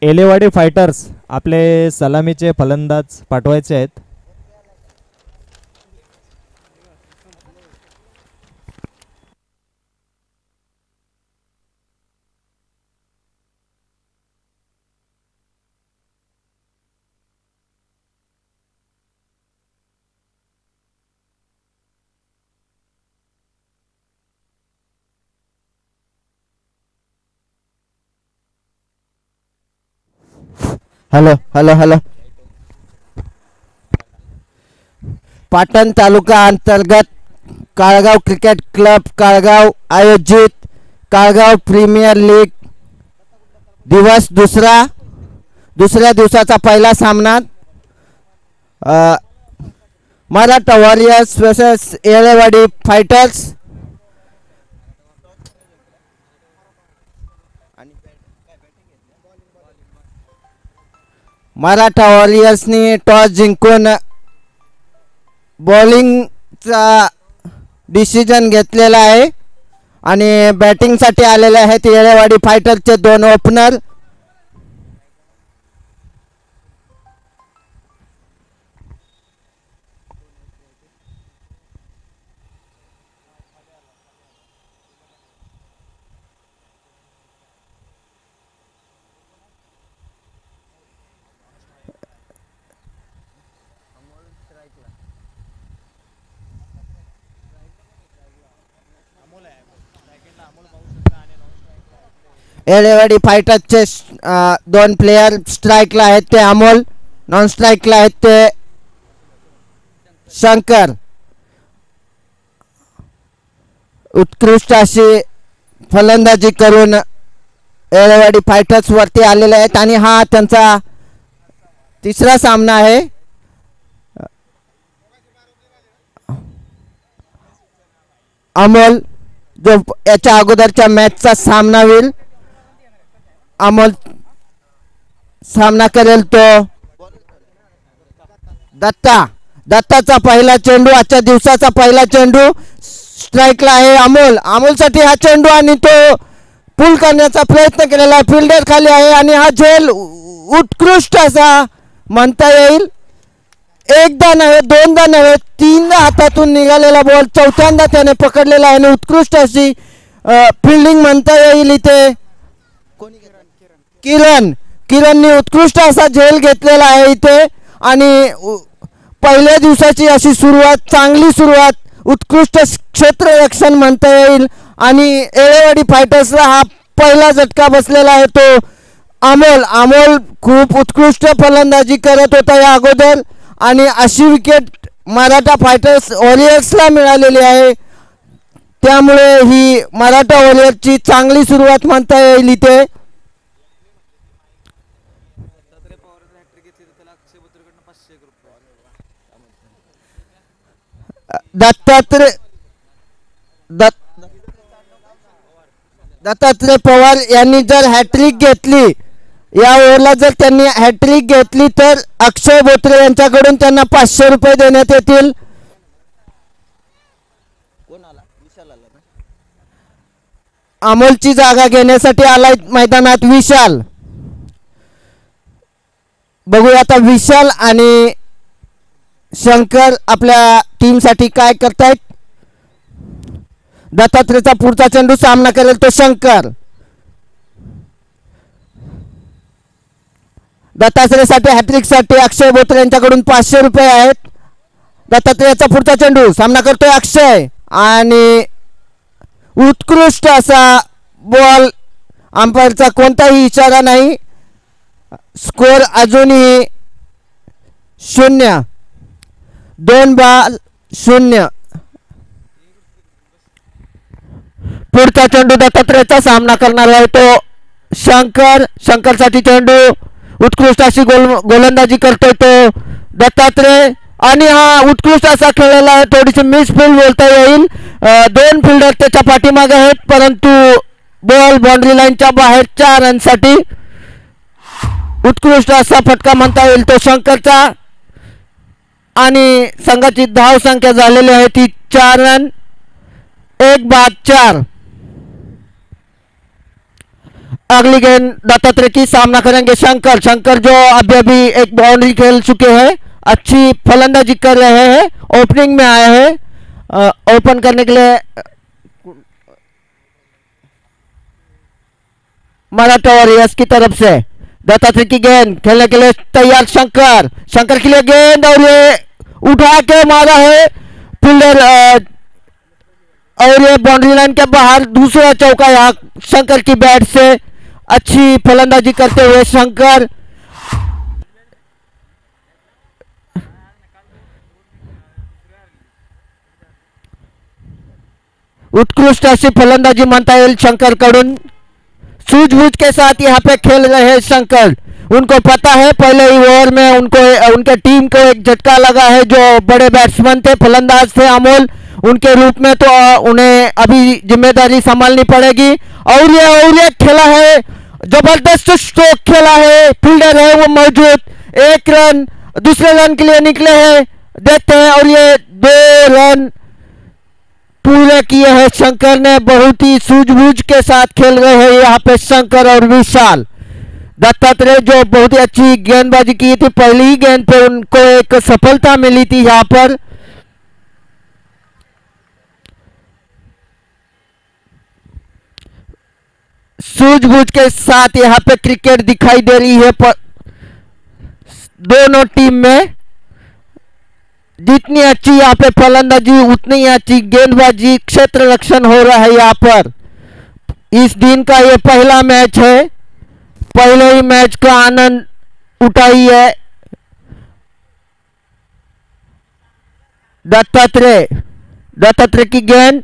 एलेवाडी fighters आपले सलामीचे फलंदाज पाठवायचे आहेत. Hello hello hello. Patan taluka अंतर्गत काळगाव क्रिकेट क्लब काळगाव आयोजित काळगाव प्रीमियर लीग दिवस दुसऱ्या दिवसाचा पहिला सामना Maratha warriors versus Yelewadi fighters. Maratha वॉरियर्सनी टॉस जिंकून बॉलिंगचा डिसिजन घेतलेला आहे आणि बॅटिंगसाठी आलेले आहेत येळेवाडी फायटर्सचे दोन ओपनर. येळेवाडी फायटर्सचे दोन प्लेयर स्ट्राईकला आहेत ते अमोल, नॉन स्ट्राईकला आहेत ते शंकर. उत्कृष्ट अशी फलंदाजी करून येळेवाडी फायटर्स वरती आलेले आहेत आणि हा त्यांचा तिसरा सामना आहे. अमोल जो याच्या अगोदरच्या मॅचचा सामना होईल, अमोल सामना करेल तो दत्ताचा पहिला चेंडू, आजच्या दिवसाचा पहिला चेंडू स्ट्राईकला आहे अमोलसाठी हा चेंडू आणि तो पुल करण्याचा प्रयत्न केलेला आहे. फिल्डर खाली आहे आणि हा झेल उत्कृष्ट असा म्हणता येईल. एकदा नव्हे, दोनदा नव्हे, तीनदा हातातून निघालेला बॉल चौथ्यांदा त्याने पकडलेला आहे आणि उत्कृष्ट अशी फिल्डिंग म्हणता येईल. इथे किरणनी उत्कृष्ट असा झेल घेतलेला आहे इथे आणि पहिल्या दिवसाची अशी सुरुवात, चांगली सुरुवात, उत्कृष्ट क्षेत्ररक्षण म्हणता येईल आणि येळेवाडी फायटर्सला हा पहिला झटका बसलेला आहे तो अमोल खूप उत्कृष्ट फलंदाजी करत होता या अगोदर आणि अशी विकेट मराठा फायटर्स वॉरियर्सला मिळालेली आहे. त्यामुळे ही मराठा वॉरियर्सची चांगली सुरुवात म्हणता येईल. इथे दत्तात्रय पवार यांनी जर हॅट्रिक घेतली, या ओव्हरला जर त्यांनी हॅट्रिक घेतली तर अक्षय बोत्रे यांच्याकडून त्यांना 500 रुपये देण्यात येतील. अमोलची जागा घेण्यासाठी आलाय मैदानात विशाल. बघूया आता विशाल आणि शंकर आपल्या टीमसाठी काय करतायत. दत्तात्रयचा पुढचा चेंडू सामना करेल तो शंकर. दत्तात्रयसाठी हॅट्रिकसाठी अक्षय बोत्रे यांच्याकडून 500 रुपये आहेत. दत्तात्रयचा पुढचा चेंडू सामना करतोय अक्षय आणि उत्कृष्ट असा बॉल, अंपायरचा कोणताही इशारा नाही. स्कोर अजूनही 0, 2 बॉल 0. पुढचा चेंडू दत्तात्रयचा सामना करणार आहे तो शंकरसाठी चेंडू, उत्कृष्ट अशी गोलंदाजी करतोय तो दत्तात्रय आणि हा उत्कृष्ट असा खेळलेला आहे. थोडीशी मिसफील्ड बोलता येईल, 2 फिल्डर त्याच्या पाठीमागे आहेत परंतु बॉल बाउंड्री लाईनच्या बाहेर 4 रनसाठी उत्कृष्ट असा फटका म्हणता येईल तो शंकरचा आणि संघाची धाव संख्या झालेली आहे ती 4 रन 1 बाद 4. अगली गेंद दत्तात्रेय की सामना करेंगे शंकर। शंकर जो अभी अभी एक बाउंड्री खेल चुके हैं, अच्छी फलंदाजी कर रहे हैं, ओपनिंग में आए हैं ओपन करने के लिए। मराठा वॉरियर्स की तरफ से दत्तात्रेय की गेंद खेलने के लिए तैयार शंकर। शंकर के लिए गेंद और ये उठा के मारा है फील्डर और ये बाउंड्री लाइन के बाहर। दूसरा चौका यहाँ शंकर की बैट से, अच्छी फलंदाजी करते हुए शंकर। उत्कृष्ट अशी फलंदाजी म्हणता येईल शंकर कडून। सूझबूझ के साथ यहाँ पे खेल रहे हैं शंकर। उनको पता है पहले ही ओवर में उनके टीम को एक झटका लगा है। जो बड़े बैट्समैन थे, फलंदाज थे अमोल, उनके रूप में तो उन्हें अभी जिम्मेदारी संभालनी पड़ेगी। और ये खेला है, जबरदस्त स्ट्रोक खेला है, फील्डर है वो मौजूद। एक रन दूसरे रन के लिए निकले हैं, देखते हैं। और ये 2 रन पूरे किए हैं शंकर ने। बहुत ही सूझबूझ के साथ खेल रहे हैं यहाँ पे शंकर और विशाल। दत्तात्रेय जो बहुत ही अच्छी गेंदबाजी की थी, पहली ही गेंद पे उनको एक सफलता मिली थी यहाँ पर। सूझबूझ के साथ यहाँ पे क्रिकेट दिखाई दे रही है दोनों टीम में। जितनी अच्छी यहाँ पे फलंदाजी उतनी ही अच्छी गेंदबाजी, क्षेत्र रक्षण हो रहा है यहाँ पर। इस दिन का ये पहला मैच है, पहले ही मैच का आनंद उठाई है दत्तात्रेय की गेंद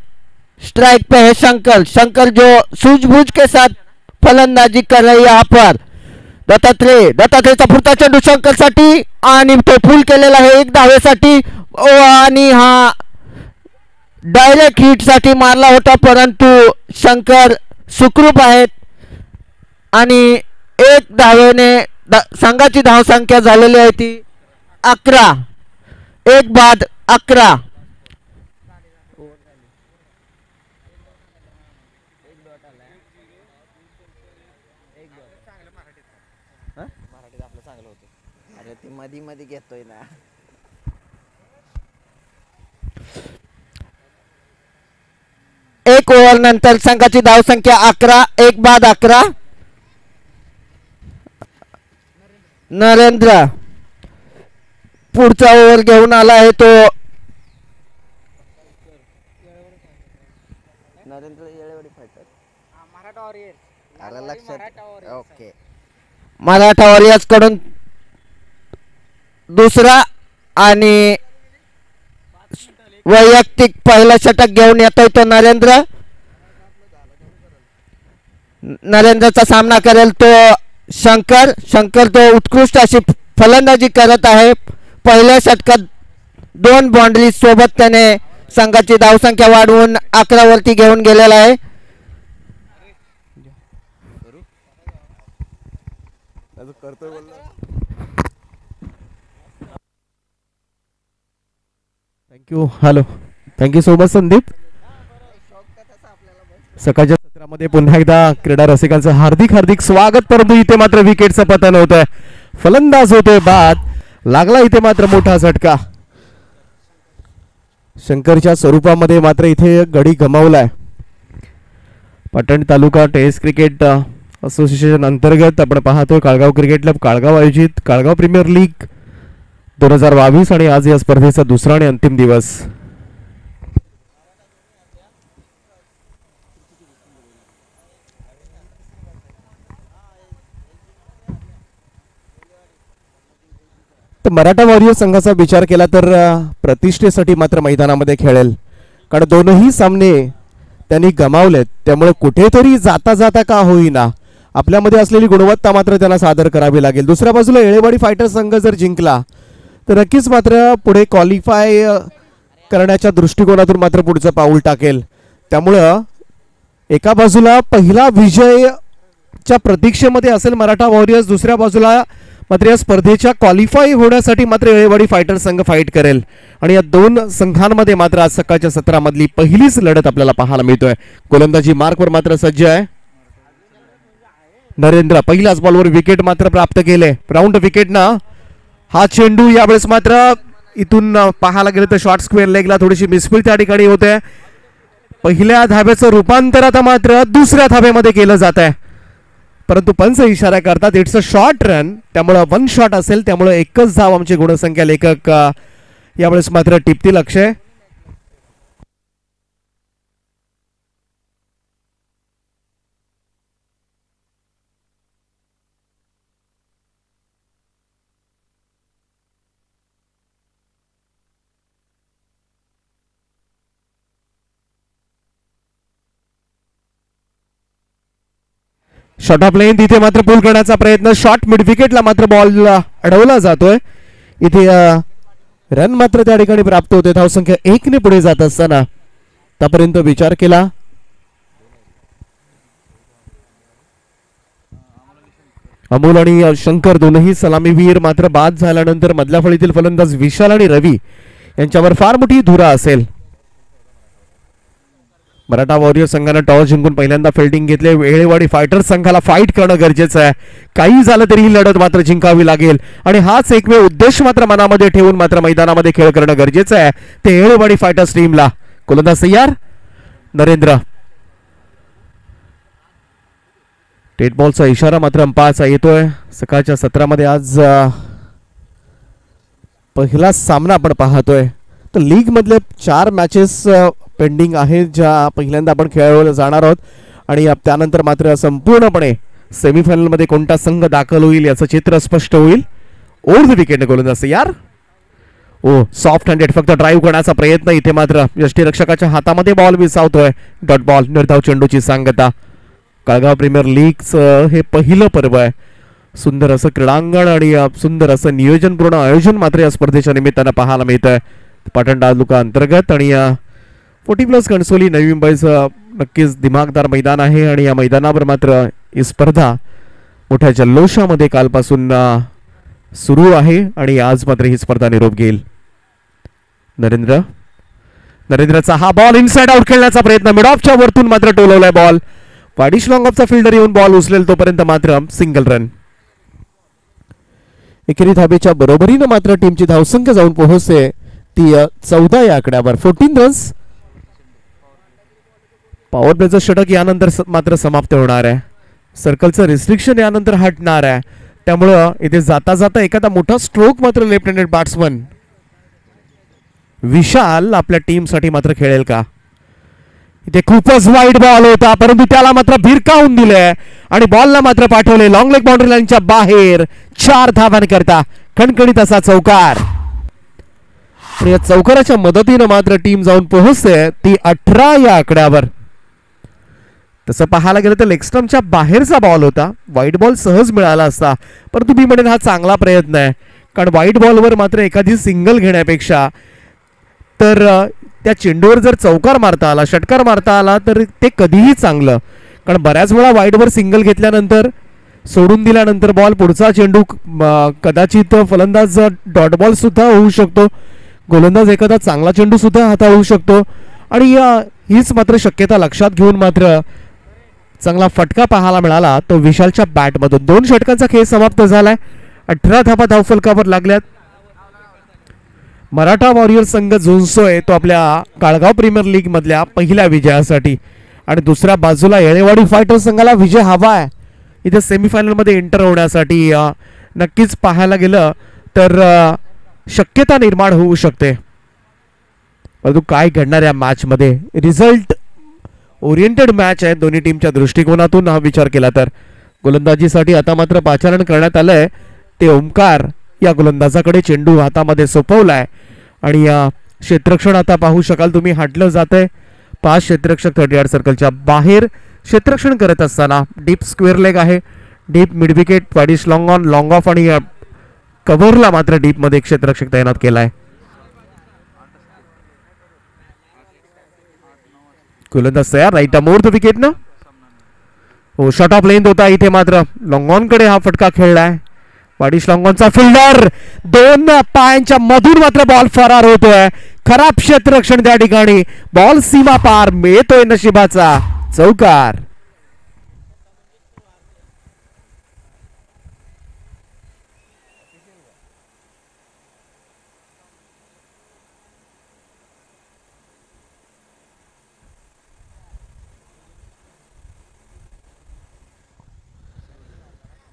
स्ट्राइक पे है शंकर। शंकर जो सूझबूझ के साथ फलंदाजी कर रहे हैं यहाँ पर। दत्तात्रेयचा पुढचा चेंडू शंकरसाठी आणि तो फुल केलेला आहे 1 धावेसाठी आणि हा डायरेक्ट हिट साठी मारला होता, परंतु शंकर सुखरूप आहेत आणि 1 धावेने संघाची धावसंख्या झालेली आहे ती 11, 1 बाद 11। मधी मधी घेतोय ना। एक ओव्हर नंतर संघाची धावसंख्या 11, 1 बाद 11। नरेंद्र पुढचा ओव्हर घेऊन आला आहे तो नरेंद्र येळेवाडी फायटर, मराठा वॉरियर्स। आला लक्षात, ओके। मराठा वॉरियर्स कडून दुसरा आणि वैयक्तिक पहिला षटक घेऊन येतोय तो नरेंद्रचा सामना करेल तो शंकर तो उत्कृष्ट अशी फलंदाजी करत आहे। पहिल्या षटकात 2 बाउंड्री सोबत त्याने संघाची धावसंख्या वाढवून 11 वरती घेऊन गेलेला आहे। Thank you, hello, thank you so much Sandeep. सकाळच्या सत्रामध्ये पुन्हा एकदा क्रीडा रसिकांचं हार्दिक हार्दिक स्वागत। परंतु इथे मात्र विकेटचं पतन होतंय, फलंदाज होतोय बाद, लागला इथे मात्र मोठा झटका। शंकरच्या स्वरूपामध्ये मात्र इथे गडी गमावलाय। Patan taluka test cricket association अंतर्गत आपण पाहतोय काळगाव क्रिकेट क्लब काळगाव आयोजित काळगाव प्रीमियर लीग 2022 आणि आज या स्पर्धेचा दुसरा आणि अंतिम दिवस। तर मराठा वॉरियर्स संघाचा विचार केला तर प्रतिष्ठेसाठी मात्र मैदानामध्ये खेळेल, कारण दोनही सामने त्यांनी गमावलेत। त्यामुळे कुठेतरी जाता जाता का होईना आपल्यामध्ये असलेली गुणवत्ता मात्र त्यांना सादर करावी लागेल। दुसऱ्या बाजूला येळेवाडी फायटर संघ जर जिंकला तर नक्कीच मात्र पुढे क्वालिफाय करण्याच्या दृष्टिकोनातून मात्र पुढचं पाऊल टाकेल। त्यामुळं एका बाजूला पहिला विजयच्या प्रतीक्षेमध्ये असेल मराठा वॉरियर्स, दुसऱ्या बाजूला मात्र या स्पर्धेच्या क्वालिफाय होण्यासाठी मात्र येळेवाडी फायटर संघ फाईट करेल। आणि या 2 संघांमध्ये मात्र आज सकाळच्या सत्रामधली पहिलीच लढत आपल्याला पाहायला मिळतोय। गोलंदाजी मार्कवर मात्र सज्ज आहे नरेंद्र पहिल्याच बॉलवर विकेट मात्र प्राप्त केले. राऊंड विकेट ना हा चेंडू यावेळेस मात्र इथून पाहायला गेलं तर शॉर्ट स्क्वेअर लेगला थोडीशी मिसफील त्या ठिकाणी होते. पहिल्या धाब्याचं रूपांतर आता मात्र दुसऱ्या धाब्यामध्ये केलं जात आहे, परंतु पंच इशारा करतात इट्स अ शॉर्ट रन, त्यामुळे 1 शॉट असेल, त्यामुळे एकच धाव आमची गुणसंख्या लेखक यावेळेस मात्र टिपतील. अक्षय शॉट ऑफ लेन इथे मात्र पूल करण्याचा प्रयत्न, शॉट मिड विकेटला मात्र बॉल अडवला जातोय. इथे रन मात्र त्या ठिकाणी प्राप्त होते. धावसंख्या 1 ने पुढे जात असताना त्यापर्यंत विचार केला. अमोल आणि शंकर दोनही सलामीवीर मात्र बाद झाल्यानंतर मधल्या फळीतील फलंदाज विशाल आणि रवी यांच्यावर फार मोठी धुरा असेल. मराठा वॉरियर संघाने टॉस जिंकून पहिल्यांदा फिल्डिंग घेतले. वेळेवाडी फायटर्स संघाला फाईट करणं गरजेचं आहे. काही झालं तरी ही लढत मात्र जिंकावी लागेल आणि हाच एकमेव उद्देश मात्र मनामध्ये ठेवून मात्र मैदानामध्ये खेळ करणं गरजेचं आहे ते वेळेवाडी फायटर्स टीमला. गोलंदाज तयार नरेंद्र. डेड बॉलचा इशारा मात्र अंपायरचा येतोय. सकाळच्या सत्रामध्ये आज पहिला सामना आपण पाहतोय. तर लीग मधले 4 मॅचेस पेंडिंग आहेत ज्या पहिल्यांदा आपण खेळवलं जाणार आहोत आणि त्यानंतर मात्र संपूर्णपणे सेमीफायनलमध्ये कोणता संघ दाखल होईल याचं चित्र स्पष्ट होईल. ओव्हर द विकेट गोलंदाज यार. ओ सॉफ्ट हँडेड फक्त ड्राईव्ह करण्याचा प्रयत्न, इथे मात्र यष्टीरक्षकाच्या हातामध्ये बॉल विसावतोय. डॉट बॉल, निर्धाव चेंडूची सांगता. काळगाव प्रीमियर लीगचं हे पहिलं पर्व आहे. सुंदर असं क्रीडांगण आणि सुंदर असं नियोजनपूर्ण आयोजन मात्र या स्पर्धेच्या निमित्तानं पाहायला मिळतंय. पाटण तालुका अंतर्गत आणि 40+ कणसोली नवी मुंबईचं नक्कीच दिमागदार मैदान आहे आणि या मैदानावर मात्र ही स्पर्धा मोठ्या जल्लोषामध्ये कालपासून सुरू आहे आणि आज मात्र ही स्पर्धा निरोप घेईल. नरेंद्रचा हा बॉल इनसाइड आउट खेळण्याचा प्रयत्न, मिड ऑफच्या वरतून मात्र टोलवलाय बॉल. वाडिश लॉंग ऑफचा फिल्डर येऊन बॉल उचलेल तोपर्यंत मात्र सिंगल रन. एकेरी धाबेच्या बरोबरीनं मात्र टीमची धावसंख्या जाऊन पोहोचते ती 14 या आकड्यावर. 14 रन्स. पॉवर प्लेचं षटक यानंतर मात्र समाप्त होणार आहे. सर्कलचं रिस्ट्रिक्शन यानंतर हटणार आहे, त्यामुळं इथे जाता जाता एखादा मोठा स्ट्रोक मात्र लेफ्ट हँडेड बॅट्समन विशाल आपल्या टीमसाठी मात्र खेळेल का. इथे खूपच वाईट बॉल होता, परंतु त्याला मात्र भिरकावून दिले आणि बॉलला मात्र पाठवले लॉंग लेग बाउंड्री लाईनच्या बाहेर. 4 धावांकरता खणखणीत असा चौकार आणि या चौकाराच्या मदतीनं मात्र टीम जाऊन पोहोचते ती 18 या आकड्यावर. तसं पाहायला गेलं तर लेगस्टम्पच्या बाहेरचा बॉल होता, व्हाईट बॉल सहज मिळाला असता, परंतु मी म्हणेन हा चांगला प्रयत्न आहे. कारण व्हाईट बॉलवर मात्र एखादी सिंगल घेण्यापेक्षा तर त्या चेंडूवर जर चौकार मारता आला, षटकार मारता आला तर ते कधीही चांगलं. कारण बऱ्याच वेळा व्हाईटवर सिंगल घेतल्यानंतर सोडून दिल्यानंतर बॉल पुढचा चेंडू कदाचित फलंदाज डॉट बॉल सुद्धा होऊ शकतो, गोलंदाज एखादा चांगला चेंडू सुद्धा हाताळू शकतो आणि हीच मात्र शक्यता लक्षात घेऊन मात्र चांगला फटका पाहायला मिळाला तो विशालच्या बॅटमधून. 2 षटकांचा खेळ समाप्त झालाय. 18 धावा धावफलकावर लागल्यात. मराठा वॉरियर संघ झुंजतोय तो आपल्या काळगाव प्रीमियर लीग मधल्या पहिल्या विजयासाठी आणि दुसऱ्या बाजूला येळेवाडी फायटर्स संघाला विजय हवा आहे इथे सेमीफायनल मध्ये एंटर होण्यासाठी. नक्कीच पाहायला गेलं तर शक्यता निर्माण होऊ शकते, परंतु काय घडणार या मॅच मध्ये. रिझल्ट ओरिएंटेड मॅच आहे दोन्ही टीमच्या दृष्टिकोनातून हा विचार केला तर. गोलंदाजीसाठी आता मात्र पाचारण करण्यात आलंय ते ओमकार या गोलंदाजाकडे चेंडू हातामध्ये सोपवलाय आणि क्षेत्ररक्षण आता पाहू शकाल तुम्ही हटलं जातंय. 5 क्षेत्ररक्षक 30 यार्ड सर्कलच्या बाहेर क्षेत्ररक्षण करत असताना डीप स्क्वेअर लेग आहे, डीप मिड विकेट, वाडिश लॉंग ऑन, लॉंग ऑफ आणि कव्हरला मात्र डीप मध्ये क्षेत्ररक्षक तैनात केलाय. गोलंदाज तयार, राईट मोर द विकेट ना. हो शॉट ऑफ लेंथ होता, इथे मात्र लॉंग ऑन कडे हा फटका खेळलाय. वाडिश लॉंग ऑनचा फिल्डर 2 पायांच्या मधून मात्र बॉल फरार होतोय. खराब क्षेत्ररक्षण त्या ठिकाणी, बॉल सीमा पार, मिळतोय नशिबाचा चौकार.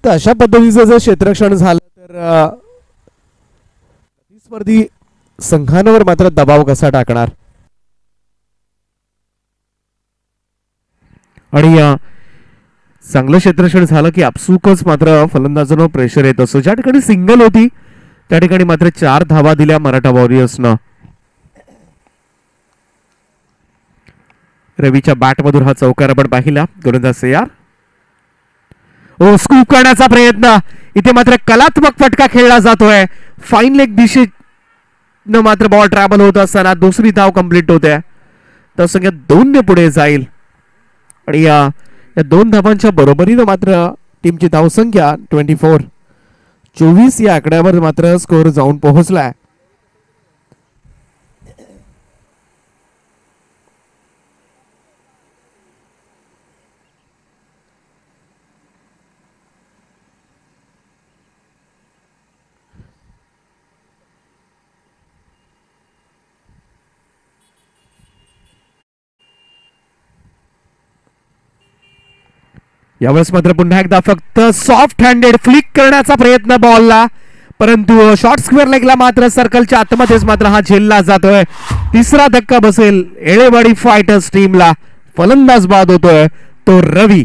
तर अशा पद्धतीचं जर क्षेत्ररक्षण झालं तर प्रतिस्पर्धी संघांवर मात्र दबाव कसा टाकणार आणि चांगलं क्षेत्ररक्षण झालं की आपसुकच मात्र फलंदाजांवर प्रेशर येत असतो. ज्या ठिकाणी सिंगल होती त्या ठिकाणी मात्र 4 धावा दिल्या मराठा वॉरियर्सनं. रवीच्या बॅटमधून हा चौकार आपण पाहिला. गोलंदाज तयार. ओ स्कूप करण्याचा प्रयत्न. इथे मात्र कलात्मक फटका खेळला जातोय. फाईन लेग दिशेनं मात्र बॉल ट्रॅव्हल होत असताना दुसरी धाव कंप्लीट होते. तर संख्या 2 ने पुढे जाईल आणि या 2 धावांच्या बरोबरीनं मात्र टीमची धावसंख्या 24 या आकड्यावर मात्र स्कोअर जाऊन पोहोचलाय. यावेळेस मात्र पुन्हा एकदा फक्त सॉफ्ट हँडेड फ्लिक करण्याचा प्रयत्न बॉलला, परंतु शॉर्ट स्क्वेअर लेगला मात्र सर्कलच्या आतमध्येच मात्र हा झेलला जातोय. तिसरा धक्का बसेल एळेवाडी फायटर्स टीमला. फलंदाज बाद होतोय तो रवी.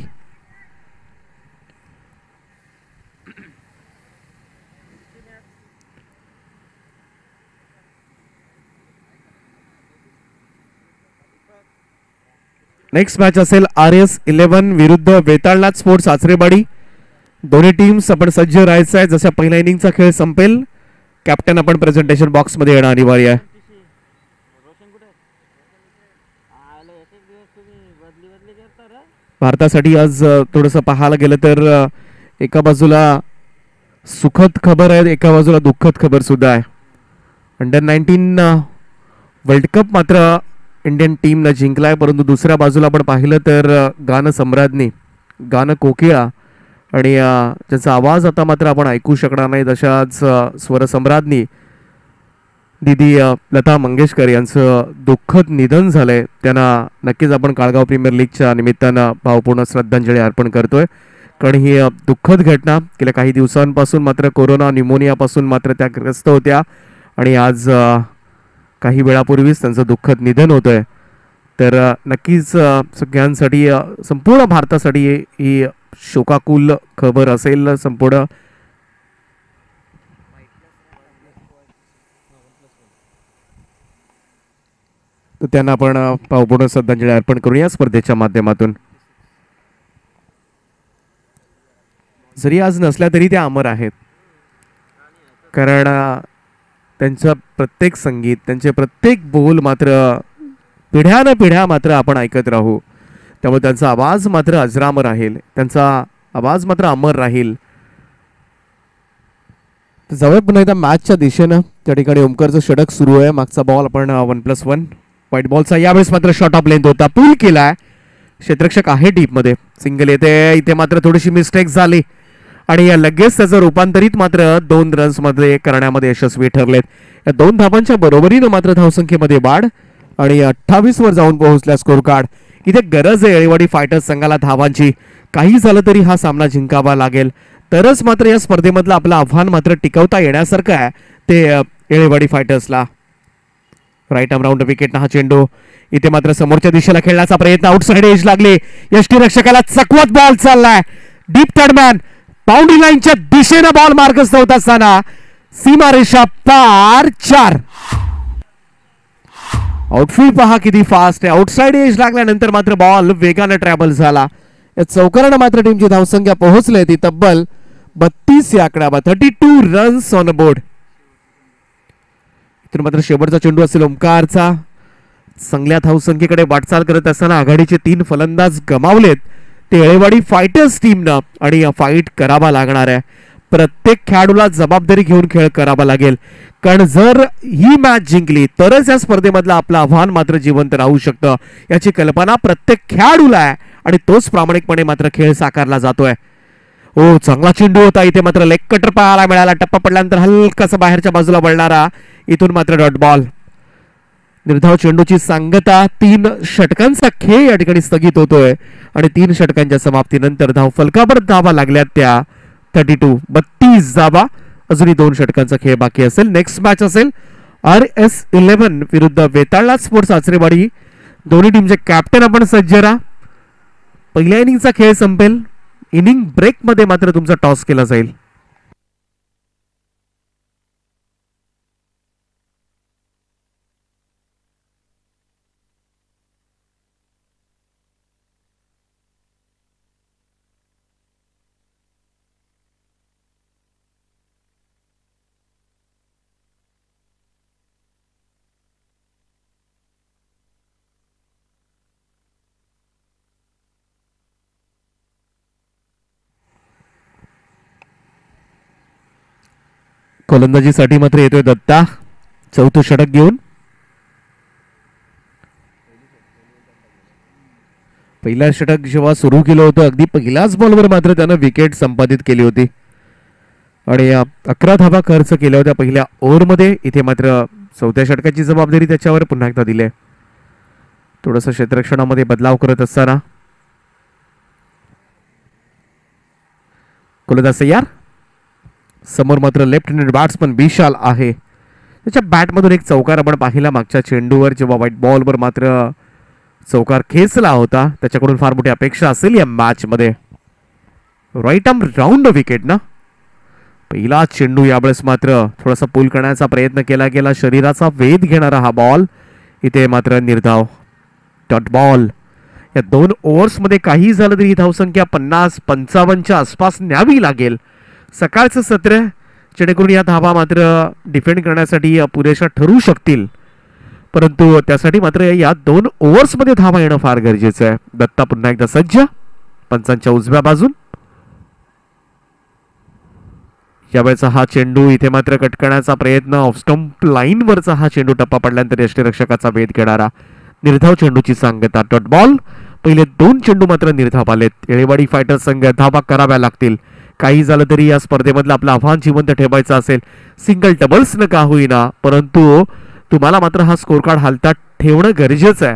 नेक्स्ट मॅच असेल RS11 विरुद्ध वेताळनाथ स्पोर्ट्स आचरेवाडी. दोन्ही टीम्स आपण सज्ज राहायचं आहे. जसा पहिल्या इनिंगचा खेळ संपेल कॅप्टन आपण प्रेझेंटेशन बॉक्स मध्ये येणं अनिवार्य आहे. भारतासाठी आज थोडंसं पाहायला गेलं तर एका बाजूला सुखद खबर आहे, एका बाजूला दुःखद खबर सुद्धा आहे. अंडर-19 वर्ल्ड कप मात्र इंडियन टीमनं जिंकलाय, परंतु दुसऱ्या बाजूला आपण पाहिलं तर गाणं सम्राज्ञी, गाणं कोकिळा आणि ज्याचा आवाज आता मात्र आपण ऐकू शकणार नाही तशाच स्वरसम्राज्ञी दीदी लता मंगेशकर यांचं दुःखद निधन झालंय. त्यांना नक्कीच आपण काळगाव प्रीमियर लीगच्या निमित्तानं भावपूर्ण श्रद्धांजली अर्पण करतोय. कारण ही दुःखद घटना गेल्या काही दिवसांपासून मात्र कोरोना न्यूमोनियापासून मात्र त्या ग्रस्त होत्या आणि आज काही वेळापूर्वीच त्यांचं दुःखद निधन होतंय. तर नक्कीच सगळ्यांसाठी संपूर्ण भारतासाठी ही शोकाकुल खबर असेल. संपूर्ण तर त्यांना आपण भावपूर्ण श्रद्धांजली अर्पण करू या स्पर्धेच्या माध्यमातून. जरी आज नसल्या तरी त्या अमर आहेत, कारण त्यांचं प्रत्येक संगीत, त्यांचे प्रत्येक बोल मात्र पिढ्यान पिढ्या मात्र आपण ऐकत राहू. त्यामुळे त्यांचा आवाज मात्र अजरामर राहील, त्यांचा आवाज मात्र अमर राहील. जाऊया पुन्हा एकदा मॅचच्या दिशेनं. त्या ठिकाणी ओमकारचं षटक सुरू आहे. मागचा बॉल आपण 1+1 व्हाईट बॉलचा यावेळेस मात्र शॉर्ट ऑफ लेंथ होता, पूल केलाय. क्षेत्ररक्षक आहे डीप मध्ये, सिंगल येते. इथे मात्र थोडीशी मिस्टेक झाली आणि लगेच त्याचं रूपांतरित मात्र 2 रन्स मध्ये करण्यामध्ये यशस्वी ठरलेत. या 2 धावांच्या बरोबरीनं मात्र धावसंख्येमध्ये वाढ आणि 28 वर जाऊन पोहोचल्या स्कोर कार्ड. इथे गरज आहे एळेवाडी फायटर्स संघाला धावांची. काही झालं तरी हा सामना जिंकावा लागेल, तरच मात्र या स्पर्धेमधलं आपलं आव्हान मात्र टिकवता येण्यासारखं आहे ते एळेवाडी फायटर्सला. राईट आर्म राऊंड विकेट हा चेंडू. इथे मात्र समोरच्या दिशेला खेळण्याचा प्रयत्न, आउटसाइड एज लागली. यष्टीरक्षकाला चकवत बॉल चाललाय. डीप थर्डमॅन बाउंड्री लाईनच्या दिशेनं बॉल मार्गस्थ होत असताना सीमारेषा पार 4. आउटफील्ड पहा किती फास्ट आहे. आउटसाइड एज लागल्यानंतर मात्र बॉल वेगाने ट्रॅव्हल झाला. या चौकारानं मात्र टीमची धावसंख्या पोहोचली ती तब्बल 32 या आकड्यावर. 32 रन्स ऑन बोर्ड. इथून मात्र शेवटचा चेंडू असेल ओमकारचा. चांगल्या धावसंख्येकडे वाटचाल करत असताना आघाडीचे 3 फलंदाज गमावलेत ते एळेवाडी फायटर्स टीमनं आणि फाईट करावा लागणार आहे. प्रत्येक खेळाडूला जबाबदारी घेऊन खेळ करावा लागेल, कारण जर ही मॅच जिंकली तरच या स्पर्धेमधलं आपलं आव्हान मात्र जिवंत राहू शकतं. याची कल्पना प्रत्येक खेळाडूला आहे आणि तोच प्रामाणिकपणे मात्र खेळ साकारला जातोय. ओ चांगला चेंडू होता. इथे मात्र लेग कटर पाहायला मिळाला. टप्पा पडल्यानंतर हलकासा बाहेरच्या बाजूला वळणारा. इथून मात्र डॉट बॉल. निर्धाव चेंडूची सांगता. 3 षटकांचा खेळ या ठिकाणी स्थगित होतोय आणि 3 षटकांच्या समाप्तीनंतर धाव फलकावर धावा लागल्यात त्या 32 32 धावा. अजूनही 2 षटकांचा खेळ बाकी असेल. नेक्स्ट मॅच असेल RS11 विरुद्ध वेताळा स्पोर्ट्स आचरेवाडी. दोन्ही टीमचे कॅप्टन आपण सज्ज राहा. पहिल्या इनिंगचा खेळ संपेल. इनिंग ब्रेक मध्ये मात्र तुमचा टॉस केला जाईल. गोलंदाजीसाठी मात्र येतोय दत्ता, चौथं षटक घेऊन. पहिला षटक जेव्हा सुरू केलं होतं अगदी पहिल्याच बॉलवर मात्र त्यानं विकेट संपादित केली होती आणि 11 धावा खर्च केल्या होत्या पहिल्या ओव्हरमध्ये. इथे मात्र चौथ्या षटकाची जबाबदारी त्याच्यावर पुन्हा एकदा दिली आहे. थोडंसं क्षेत्ररक्षणामध्ये बदलाव करत असताना गोलंदाज तयार. समोर मात्र लेफ्ट हँडेड बॅट्समन विशाल आहे. त्याच्या बॅटमधून एक चौकार आपण पाहिला मागच्या चेंडूवर जेव्हा व्हाईट बॉलवर मात्र चौकार खेचला होता. त्याच्याकडून फार मोठी अपेक्षा असेल या मॅच मध्ये. राईट आर्म राऊंड विकेट ना. पहिला चेंडू यावेळेस मात्र थोडासा पूल करण्याचा प्रयत्न केला गेला. शरीराचा वेध घेणारा हा बॉल. इथे मात्र निर्धाव डॉट बॉल. या 2 ओव्हर्स मध्ये काही झालं तरी ही धावसंख्या 50-55च्या आसपास न्यावी लागेल. सकाळचं सत्र जेणेकरून या धावा मात्र डिफेंड करण्यासाठी पुरेशा ठरू शकतील. परंतु त्यासाठी मात्र या 2 ओव्हर्स मध्ये धावा येणं फार गरजेचं आहे. दत्ता पुन्हा एकदा सज्ज पंचांच्या उजव्या बाजून. यावेळेचा हा चेंडू इथे मात्र कट करण्याचा प्रयत्न. ऑफ स्टंप लाईन वरचा हा चेंडू टप्पा पडल्यानंतर यष्टीरक्षकाचा वेध घेणारा निर्धाव चेंडूची सांगता. Dot ball. पहिले 2 चेंडू मात्र निर्धाव आलेत. येळेवाडी फायटर्स संघ धावा कराव्या लागतील. काही झालं तरी या स्पर्धेमधलं आपलं आव्हान जिवंत ठेवायचं असेल. सिंगल डबल्स न का होईना परंतु तुम्हाला मात्र हा स्कोर कार्ड हालतात ठेवणं गरजेचं आहे.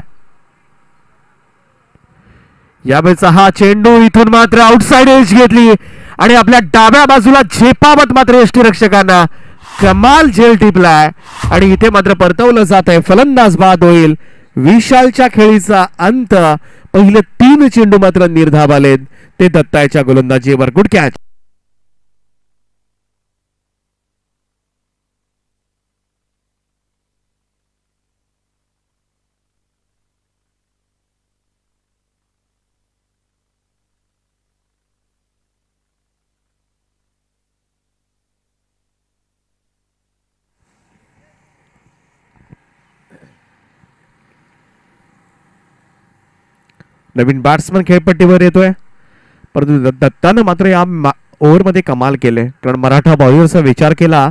यावेळेचा हा चेंडू इथून मात्र आउटसाइड एज घेतली आणि आपल्या डाव्या बाजूला झेपावत मात्र यष्टीरक्षकांना कमाल झेल टिपलाय आणि इथे मात्र परतवलं जात आहे. फलंदाज बाद होईल. विशालच्या खेळीचा अंत. पहिले 3 चेंडू मात्र निर्धाव आलेत ते दत्ताच्या गोलंदाजीवर. Good catch. नवीन बॅट्समन खेळपट्टीवर येतोय. परंतु दत्तानं मात्र या ओव्हरमध्ये कमाल केले. कारण मराठा बॉलरचा विचार केला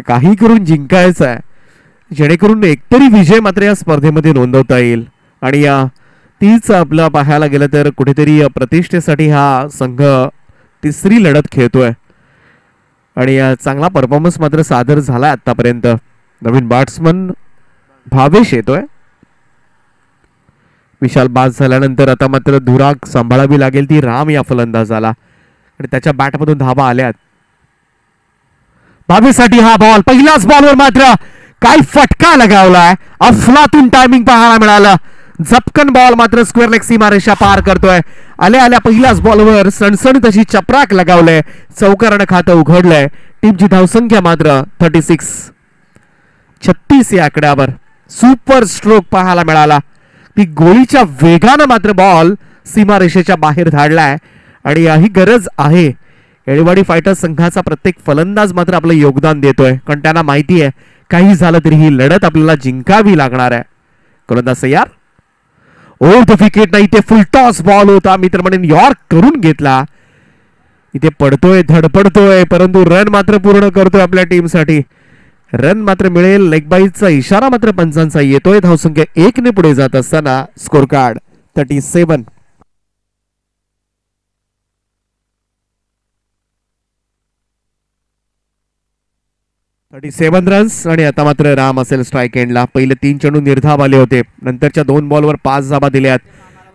काही करून जिंकायचं आहे जेणेकरून एकतरी विजय मात्र या स्पर्धेमध्ये नोंदवता येईल. आणि तीच आपलं पाहायला गेलं तर कुठेतरी प्रतिष्ठेसाठी हा संघ 3री लढत खेळतोय आणि चांगला परफॉर्मन्स मात्र सादर झालाय आतापर्यंत. नवीन बॅट्समन भावेश येतोय. विशाल बाद झाल्यानंतर आता मात्र धुरा सांभाळावी लागेल ती राम या फलंदाजाला आणि त्याच्या बॅटमधून धावा आल्यात. भावेसाठी हा बॉल. पहिल्याच बॉलवर मात्र काय फटका लगावलाय. अफलातून टायमिंग पाहायला मिळालं. झपकन बॉल मात्र स्क्वेअर लेग सीमारेषा पार करतोय. आल्या आल्या पहिल्याच बॉलवर सणसणीत अशी चपराक लगावलंय. चौकारानं खातं उघडलंय. टीमची धावसंख्या मात्र 36 या आकड्यावर. सुपर स्ट्रोक पाहायला मिळाला. ती गोळीच्या वेगानं मात्र बॉल सीमारेषेच्या बाहेर धाडलाय आणि ही गरज आहे. येळेवाडी फायटर्स संघाचा प्रत्येक फलंदाज मात्र आपलं योगदान देतोय कारण त्यांना माहिती आहे काही झालं तरी ही लढत आपल्याला जिंकावी लागणार आहे. गोलंदाज तयार. ओव्हर द विकेट नाही. इथे फुल टॉस बॉल होता. मी तर म्हणेन यॉर्क करून घेतला. इथे पडतोय धडपडतोय परंतु रन मात्र पूर्ण करतोय आपल्या टीमसाठी. रन मात्र मिळेल. लेग बाईचा इशारा मात्र पंचांचा येतोय. धावसंख्या 1 ने पुढे जात असताना स्कोर कार्ड 37. रन्स आणि आता मात्र राम असेल स्ट्राईक एंडला. पहिले 3 चेंडू निर्धाव आले होते. नंतरच्या 2 बॉलवर 5 धावा दिल्यात.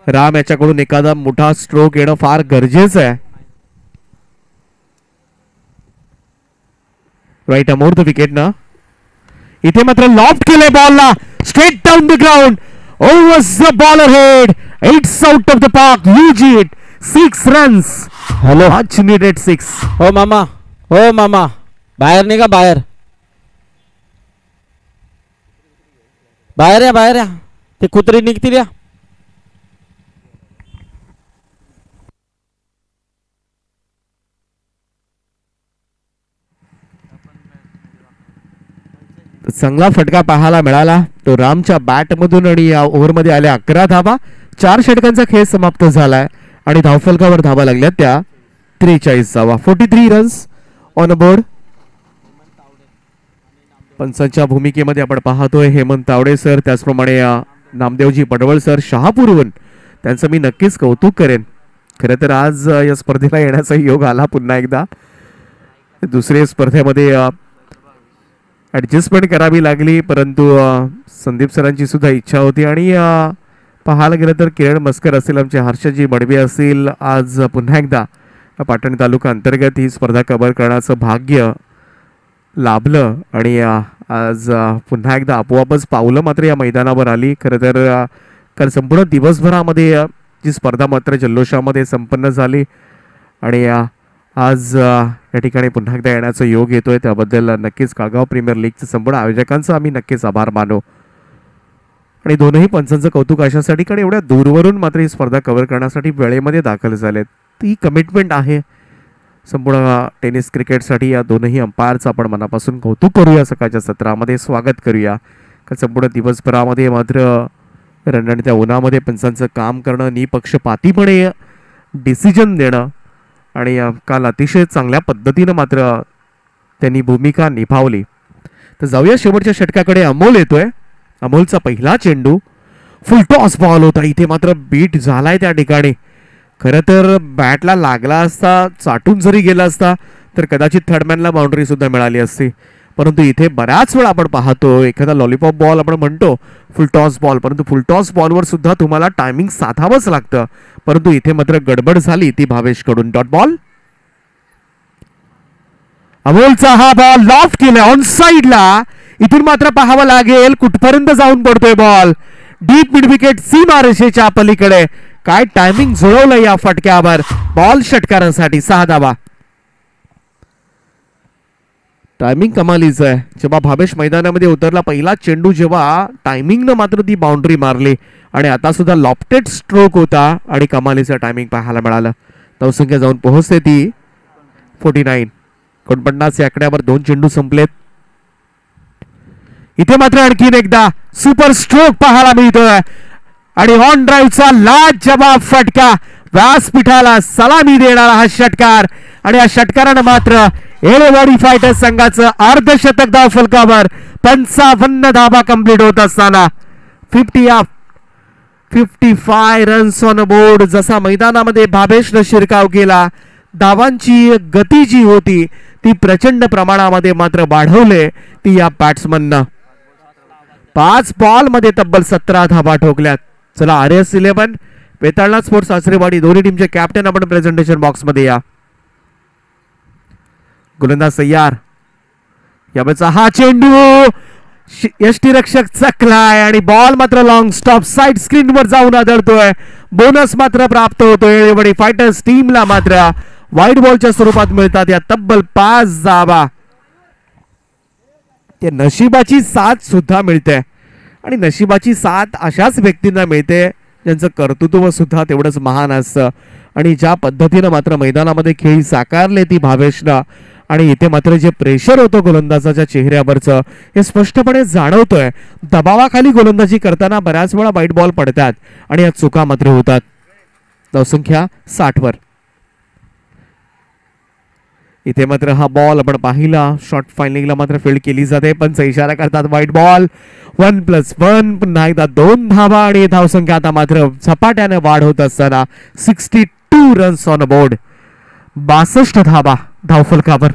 राम याच्याकडून एखादा मोठा स्ट्रोक येणं फार गरजेचं आहे. राईट अमोर द विकेट ना. इथे मात्र लॉफ्ट केले बॉलला straight down the ground. Over the bowler head. It's out of the park. Use it. 6 runs. Hello much needed 6. हो मामा, हो मामा, बाहेर निघा, बाहेर बाहेर या, बाहेर या. ते कुत्री निघतील या. चांगला फटका पाहायला मिळाला तो रामच्या बॅट मधून आणि या ओव्हरमध्ये आल्या 11 धावा. 4 षटकांचा खेळ समाप्त झालाय आणि धावफलकावर धावा लागल्या त्या 43 धावा. 43 रन्स ऑन बोर्ड. पंचांच्या भूमिकेमध्ये आपण पाहतोय हेमंत तावडे सर, त्याचप्रमाणे नामदेवजी पडवळ सर, शहापूरहून. त्यांचं मी नक्कीच कौतुक करेन. खरं तर आज या स्पर्धेला येण्याचा योग आला पुन्हा एकदा. दुसऱ्या स्पर्धेमध्ये ॲडजस्टमेंट करावी लागली, परंतु संदीप सरांची सुद्धा इच्छा होती. आणि पाहायला गेलं तर किरण मस्कर असेल, आमचे हर्षजी बडवे असतील, आज पुन्हा एकदा पाटण तालुका अंतर्गत ही स्पर्धा कव्हर करण्याचं भाग्य लाभलं. आणि आज पुन्हा एकदा आपोआपच पावलं मात्र या मैदानावर आली. खरं तर काल संपूर्ण दिवसभरामध्ये जी स्पर्धा मात्र जल्लोषामध्ये संपन्न झाली आणि आज या ठिकाणी पुन्हा एकदा येण्याचा योग येतोय, त्याबद्दल नक्कीच काळगाव प्रीमियर लीगच्या संपूर्ण आयोजकांचा आम्ही नक्कीच आभार मानू. आणि दोनही पंचांचं कौतुक अशासाठी कारण एवढ्या दूरवरून मात्र ही स्पर्धा कव्हर करण्यासाठी वेळेमध्ये दाखल झालेत. ही कमिटमेंट आहे संपूर्ण टेनिस क्रिकेटसाठी. या दोनही अंपायरचं आपण मनापासून कौतुक करूया. सकाळच्या सत्रामध्ये स्वागत करूया. कारण संपूर्ण दिवसभरामध्ये मात्र रणरणत्या उन्हामध्ये पंचांचं काम करणं, निपक्षपातीपणे डिसिजन देणं आणि काल अतिशय चांगल्या पद्धतीनं मात्र त्यांनी भूमिका निभावली. तर जाऊया शेवटच्या षटकाकडे. अमोल येतोय. अमोलचा पहिला चेंडू फुल टॉस बॉल होता. इथे मात्र बीट झालाय त्या ठिकाणी. खरं तर बॅटला लागला असता, चाटून जरी गेला असता तर कदाचित थर्डमॅनला बाउंड्री सुद्धा मिळाली असती. परंतु इथे बऱ्याच वेळा आपण पाहतो एखादा लॉलीपॉप बॉल आपण म्हणतो फुल टॉस बॉल, परंतु फुल टॉस बॉलवर सुद्धा तुम्हाला टायमिंग साधावंच लागतं. परंतु इथे मात्र गडबड झाली ती भावेश कडून. Dot ball. अमोलचा हा बॉल लॉफ्ट केला ऑन साइडला. इथून मात्र पाहावं लागेल कुठपर्यंत जाऊन पडतोय बॉल. डीप मिड विकेट सीमारेषेच्या पलीकडे. काय टायमिंग जुळवलं या फटक्यावर. बॉल षटकारांसाठी 6 धावा. टायमिंग कमालीच आहे. जेव्हा भावेश मैदानामध्ये उतरला पहिला चेंडू, जेव्हा टायमिंगनं मात्र ती बाउंड्री मारली आणि आता सुद्धा लॉफ्टेड स्ट्रोक होता आणि कमालीचं टायमिंग पाहायला मिळालं. धावसंख्या जाऊन पोहोचते ती 49. 49 या आकड्यावर 2 चेंडू संपलेत. इथे मात्र आणखीन एकदा सुपर स्ट्रोक पाहायला मिळतोय आणि ऑन ड्राईव्हचा लाजवाब फटका. व्यासपीठाला सलामी देणारा हा षटकार आणि या षटकारानं मात्र एळेवाडी फायटर्स संघाचं अर्धशतक धाव फलकावर. 55 धावा कंप्लीट होत असताना 55 रन्स ऑन बोर्ड. जसा मैदानामध्ये भावेशनं शिरकाव केला, धावांची गती जी होती ती प्रचंड प्रमाणामध्ये मात्र वाढवले ती या बॅट्समननं. 5 बॉल मध्ये तब्बल 17 धावा ठोकल्यात. चला RS11 वेताळनाथ स्पोर्ट्स आसरेवाडी दोन्ही टीमचे कॅप्टन आपण प्रेझेंटेशन बॉक्स मध्ये या. गोलंदाज तयार. यावेळेचा हा चेंडू यष्टीरक्षक चकलाय आणि बॉल मात्र लॉंग स्टॉप साइड स्क्रीन वर जाऊन आदळतोय. बोनस मात्र प्राप्त होतोय. एळेवाडी फायटर्स टीमला मात्र व्हाईट बॉलच्या स्वरूपात मिळतात या तब्बल 5 धावा. ते नशिबाची साथ सुद्धा मिळते आणि नशिबाची साथ अशाच व्यक्तींना मिळते ज्यांचं कर्तृत्व सुद्धा तेवढंच महान असतं. आणि ज्या पद्धतीनं मात्र मैदानामध्ये खेळी साकारले ती भावेशनं आणि इथे मात्र जे प्रेशर होतं गोलंदाजाच्या चेहऱ्यावरचं हे स्पष्टपणे जाणवतोय. दबावाखाली गोलंदाजी करताना बऱ्याच वेळा वाईट बॉल पडतात आणि या चुका मात्र होतात. धावसंख्या 60 वर. इथे मात्र हा बॉल आपण पाहिला शॉर्ट फायनलिंगला मात्र फील्ड केली जाते. पंच इशारा करतात वाईट बॉल. 1+1 पुन्हा एकदा 2 धावा आणि धावसंख्या आता मात्र झपाट्याने वाढ होत असताना 62 रन्स ऑन बोर्ड. 62 धावा धावफलकावर.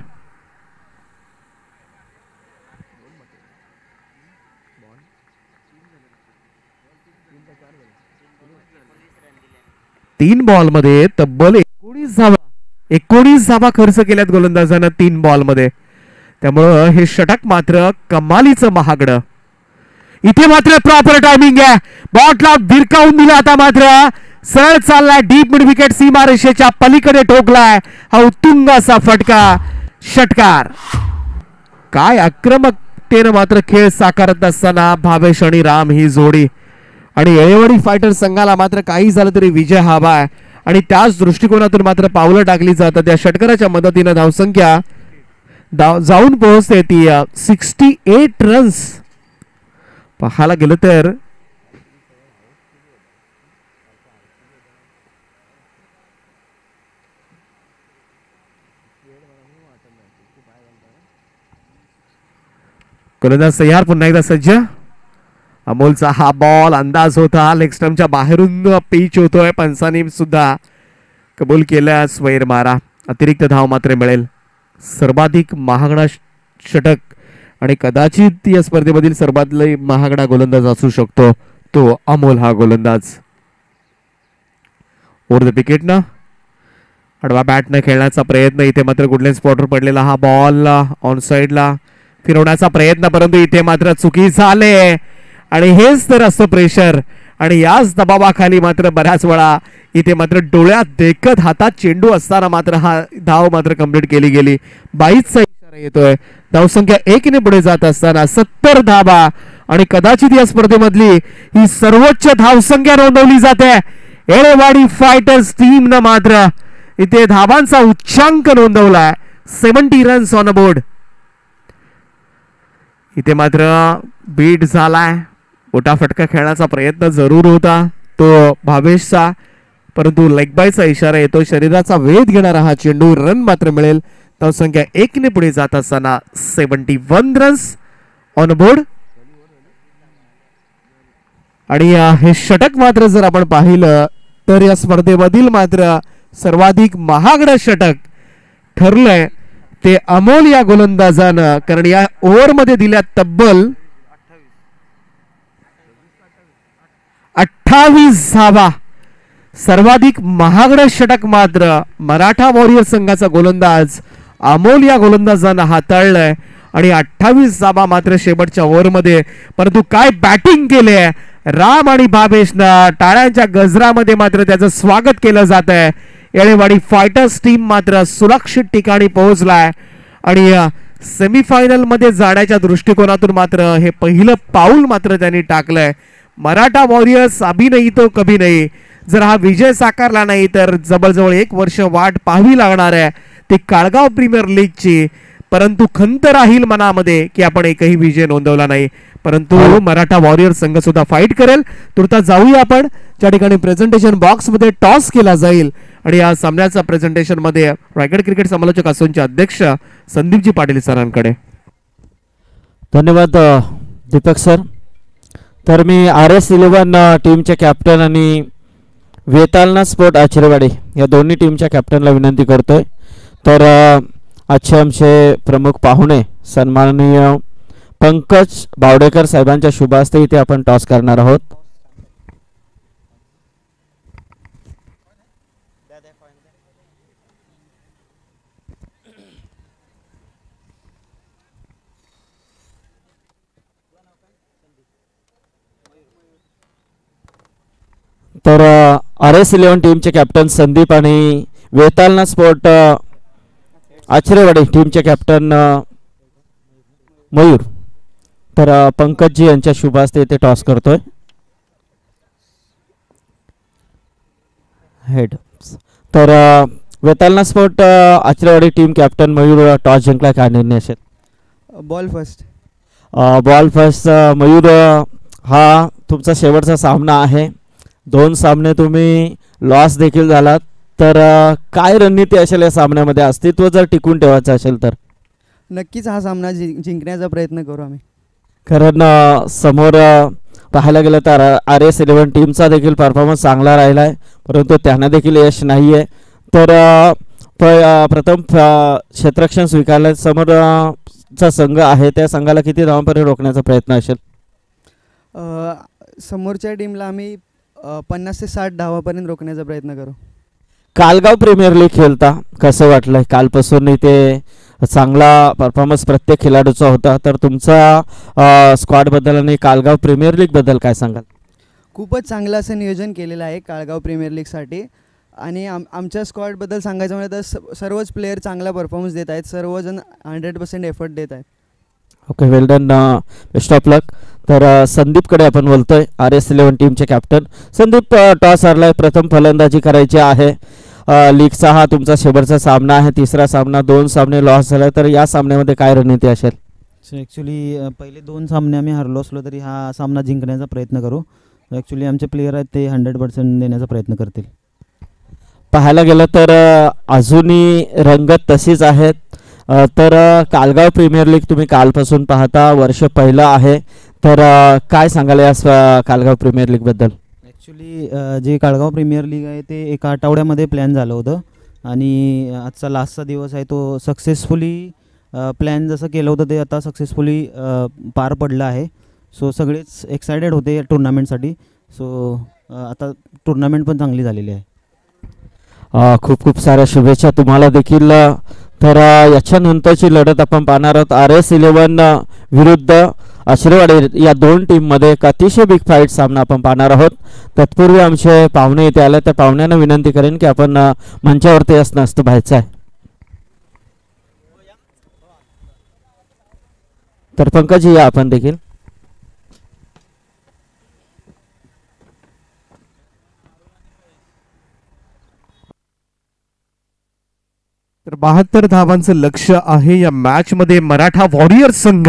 तीन बॉल मध्ये तब्बल 19 धावा खर्च केल्यात गोलंदाजांना 3 बॉल मध्ये. त्यामुळं हे षटक मात्र कमालीचं महागडं. इथे मात्र प्रॉपर टायमिंग आहे. बॉटला भिरकावून दिला आता मात्र सरळ चाललाय डीप मिड विकेट सीमारेषेच्या पलीकडे ठोकलाय हा उत्तुंग असा फटका. षटकार. काय आक्रमकतेनं मात्र खेळ साकारत असताना भावेश आणि राम ही जोडी आणि येळेवाडी फायटर संघाला मात्र काही झालं तरी विजय हवा आहे आणि त्याच दृष्टिकोनातून मात्र पावलं टाकली जातात. त्या षटकाराच्या मदतीनं धावसंख्या जाऊन पोहोचते ती 68 रन्स. पाहायला गेलं तर गोलंदाज तयार, पुन्हा एकदा सज्ज. अमोलचा हा बॉल अंदाज होता लेग स्टंपच्या बाहेरून पिच होतोय. पंचानी सुद्धा कबूल केला स्वैर मारा. अतिरिक्त धाव मात्र मिळेल. सर्वाधिक महागडा षटक आणि कदाचित या स्पर्धेमधील सर्वात महागडा गोलंदाज असू शकतो तो अमोल हा गोलंदाज. ओव्हर द विकेटनं आडवा बॅटनं खेळण्याचा प्रयत्न. इथे मात्र गुडलँड स्पॉटवर पडलेला हा बॉल ऑन साइडला फिरवण्याचा प्रयत्न, परंतु इथे मात्र चुकी झाले आणि हेच तर असतं प्रेशर. आणि याच दबावाखाली मात्र बऱ्याच वेळा इथे मात्र डोळ्यात देखत हातात चेंडू असताना मात्र हा धाव मात्र कंप्लीट केली गेली. 22चा इशारा येतोय. धावसंख्या 1 ने पुढे जात असताना 70 धावा आणि कदाचित या स्पर्धेमधली ही सर्वोच्च धावसंख्या नोंदवली जाते. येळेवाडी फायटर्स टीमनं मात्र इथे धावांचा उच्चांक नोंदवलाय. 70 रन्स ऑन बोर्ड. इथे मात्र बीट झालाय. मोठा फटका खेळण्याचा प्रयत्न जरूर होता तो भावेशचा, परंतु लेग बायचा इशारा येतो. शरीराचा वेध घेणारा हा चेंडू. रन मात्र मिळेल. धावसंख्या 1 ने पुढे जात असताना 71 रन्स ऑन बोर्ड. आणि हे षटक मात्र जर आपण पाहिलं तर या स्पर्धेमधील मात्र सर्वाधिक महागडं षटक ठरलंय ते अमोल या गोलंदाजानं, कारण या ओव्हरमध्ये दिल्या तब्बल 28 धावा. सर्वाधिक महागडं षटक मात्र मराठा वॉरियर संघाचा गोलंदाज अमोल या गोलंदाजानं हाताळलंय आणि 28 धावा मात्र शेवटच्या ओव्हरमध्ये. परंतु काय बॅटिंग केले राम आणि भावेशनं. टाळ्यांच्या गजरामध्ये मात्र त्याचं स्वागत केलं जात आहे. येळेवाडी फायटर्स टीम मात्र सुरक्षित ठिकाणी पोहोचलाय आणि सेमीफायनल मध्ये जाण्याच्या दृष्टिकोनातून मात्र हे पहिलं पाऊल मात्र त्यांनी टाकलंय. मराठा वॉरियर्स अभी नाही तो कभी नाही. जर हा विजय साकारला नाही तर जवळजवळ 1 वर्ष वाट पाहावी लागणार आहे ती काळगाव प्रीमियर लीगची. परंतु खंत राहील मनामध्ये की आपण एकही विजय नोंदवला नाही. परंतु मराठा वॉरियर संघ सुद्धा फाईट करेल. तुर्तास जाऊया आपण ज्या ठिकाणी प्रेझेंटेशन बॉक्स मध्ये टॉस केला जाईल आणि या सामन्याचा प्रेझेंटेशन मध्ये रायगड क्रिकेट समालोचक असोचे अध्यक्ष संदीपजी पाटील सरांकडे. धन्यवाद दीपक सर. तर मी RS11 टीमचे कॅप्टन आणि वेतालना स्पोर्ट आचरेवाडी या दोन्ही टीमच्या कॅप्टनला विनंती करतोय. तर आजचे आमचे प्रमुख पाहुणे सन्माननीय पंकज बावडेकर साहेबांच्या शुभ हस्ते इथे आपण टॉस करणार आहोत. तर RS11 टीमचे कॅप्टन संदीप आणि वेतालना स्पोर्ट आचरेवाडी टीमचे कॅप्टन मयूर. तर पंकजजी यांच्या शुभ हस्ते इथे टॉस करतोय. हेड. तर वेतालना sport Achrewadi team captain Mayur toss जिंकला, काय निर्णय असेल? Ball first. Ball first. Mayur, हा तुमचा शेवटचा सामना आहे. 2 सामने तुम्ही लॉस देखील झालात. तर काय रणनीती असेल या सामन्यामध्ये, अस्तित्व जर टिकून ठेवायचं असेल तर? नक्कीच हा सामना जिंकण्याचा प्रयत्न करू आम्ही. कारण समोर पाहायला गेलं तर RS11 टीमचा देखील परफॉर्मन्स चांगला राहिला आहे, परंतु त्यांना देखील यश नाही आहे. तर प्रथम क्षेत्ररक्षण स्वीकारल्या समोरचा संघ आहे त्या संघाला किती धावांपर्यंत रोखण्याचा प्रयत्न असेल? समोरच्या टीमला आम्ही 50 ते 60 धावापर्यंत रोखण्याचा प्रयत्न करू. कालगाव प्रीमियर लीग खेळता कसं वाटलंय? कालपासून इथे चांगला परफॉर्मन्स प्रत्येक खेळाडूचा होता. तर तुमचा स्क्वॉडबद्दल आणि कालगाव प्रीमियर लीगबद्दल काय सांगाल? खूपच चांगलं असं नियोजन केलेलं आहे काळगाव प्रीमियर लीगसाठी. आणि आमच्या स्क्वॉडबद्दल सांगायचं म्हणजे तर सर्वच प्लेयर चांगला परफॉर्मन्स देत आहेत. सर्वजण 100% एफर्ट देत आहेत. Okay, well done, best of luck. तर संदीपकडे आपण बोलतोय, RS11 टीमचे कॅप्टन. संदीप, टॉस हरलाय, प्रथम फलंदाजी करायची आहे. लीगचा हा तुमचा शेवटचा सामना आहे, तिसरा सामना. 2 सामने लॉस झाला, तर या सामन्यामध्ये काय रणनीती असेल? सो ॲक्च्युली पहिले 2 सामने आम्ही हरलो असलो तरी हा सामना जिंकण्याचा प्रयत्न करू. ॲक्च्युली आमचे प्लेयर आहेत ते 100% देण्याचा प्रयत्न करतील. पाहायला गेलं तर अजूनही रंगत तशीच आहेत. तर कालगाव प्रीमियर लीग तुम्ही कालपासून पाहता, वर्ष पहिलं आहे. तर काय सांगाल या कालगाव प्रीमियर लीगबद्दल? ॲक्च्युली जे काळगाव प्रीमियर लीग आहे ते एका आठवड्यामध्ये प्लॅन झालं होतं आणि आजचा लास्टचा दिवस आहे तो सक्सेसफुली प्लॅन जसं केलं होतं ते आता सक्सेसफुली पार पडलं आहे. सो सगळेच एक्सायटेड होते या टुर्नामेंटसाठी. सो आता टुर्नामेंट पण चांगली झालेली आहे. खूप खूप साऱ्या शुभेच्छा तुम्हाला देखील. तर याच्यानंतरची लढत आपण पाहणार आहोत RS11 विरुद्ध आश्रयवाडी. या 2 टीममध्ये एक अतिशय बिग फाईट सामना आपण पाहणार आहोत. तत्पूर्वी आमचे पाहुणे इथे आले, तर पाहुण्यांना विनंती करेन की आपण मंचावरती असणं असतं व्हायचं आहे. तर पंकज या आपण देखील. तर 72 धावांचं लक्ष आहे या मॅच मध्ये. मराठा वॉरियर्स संघ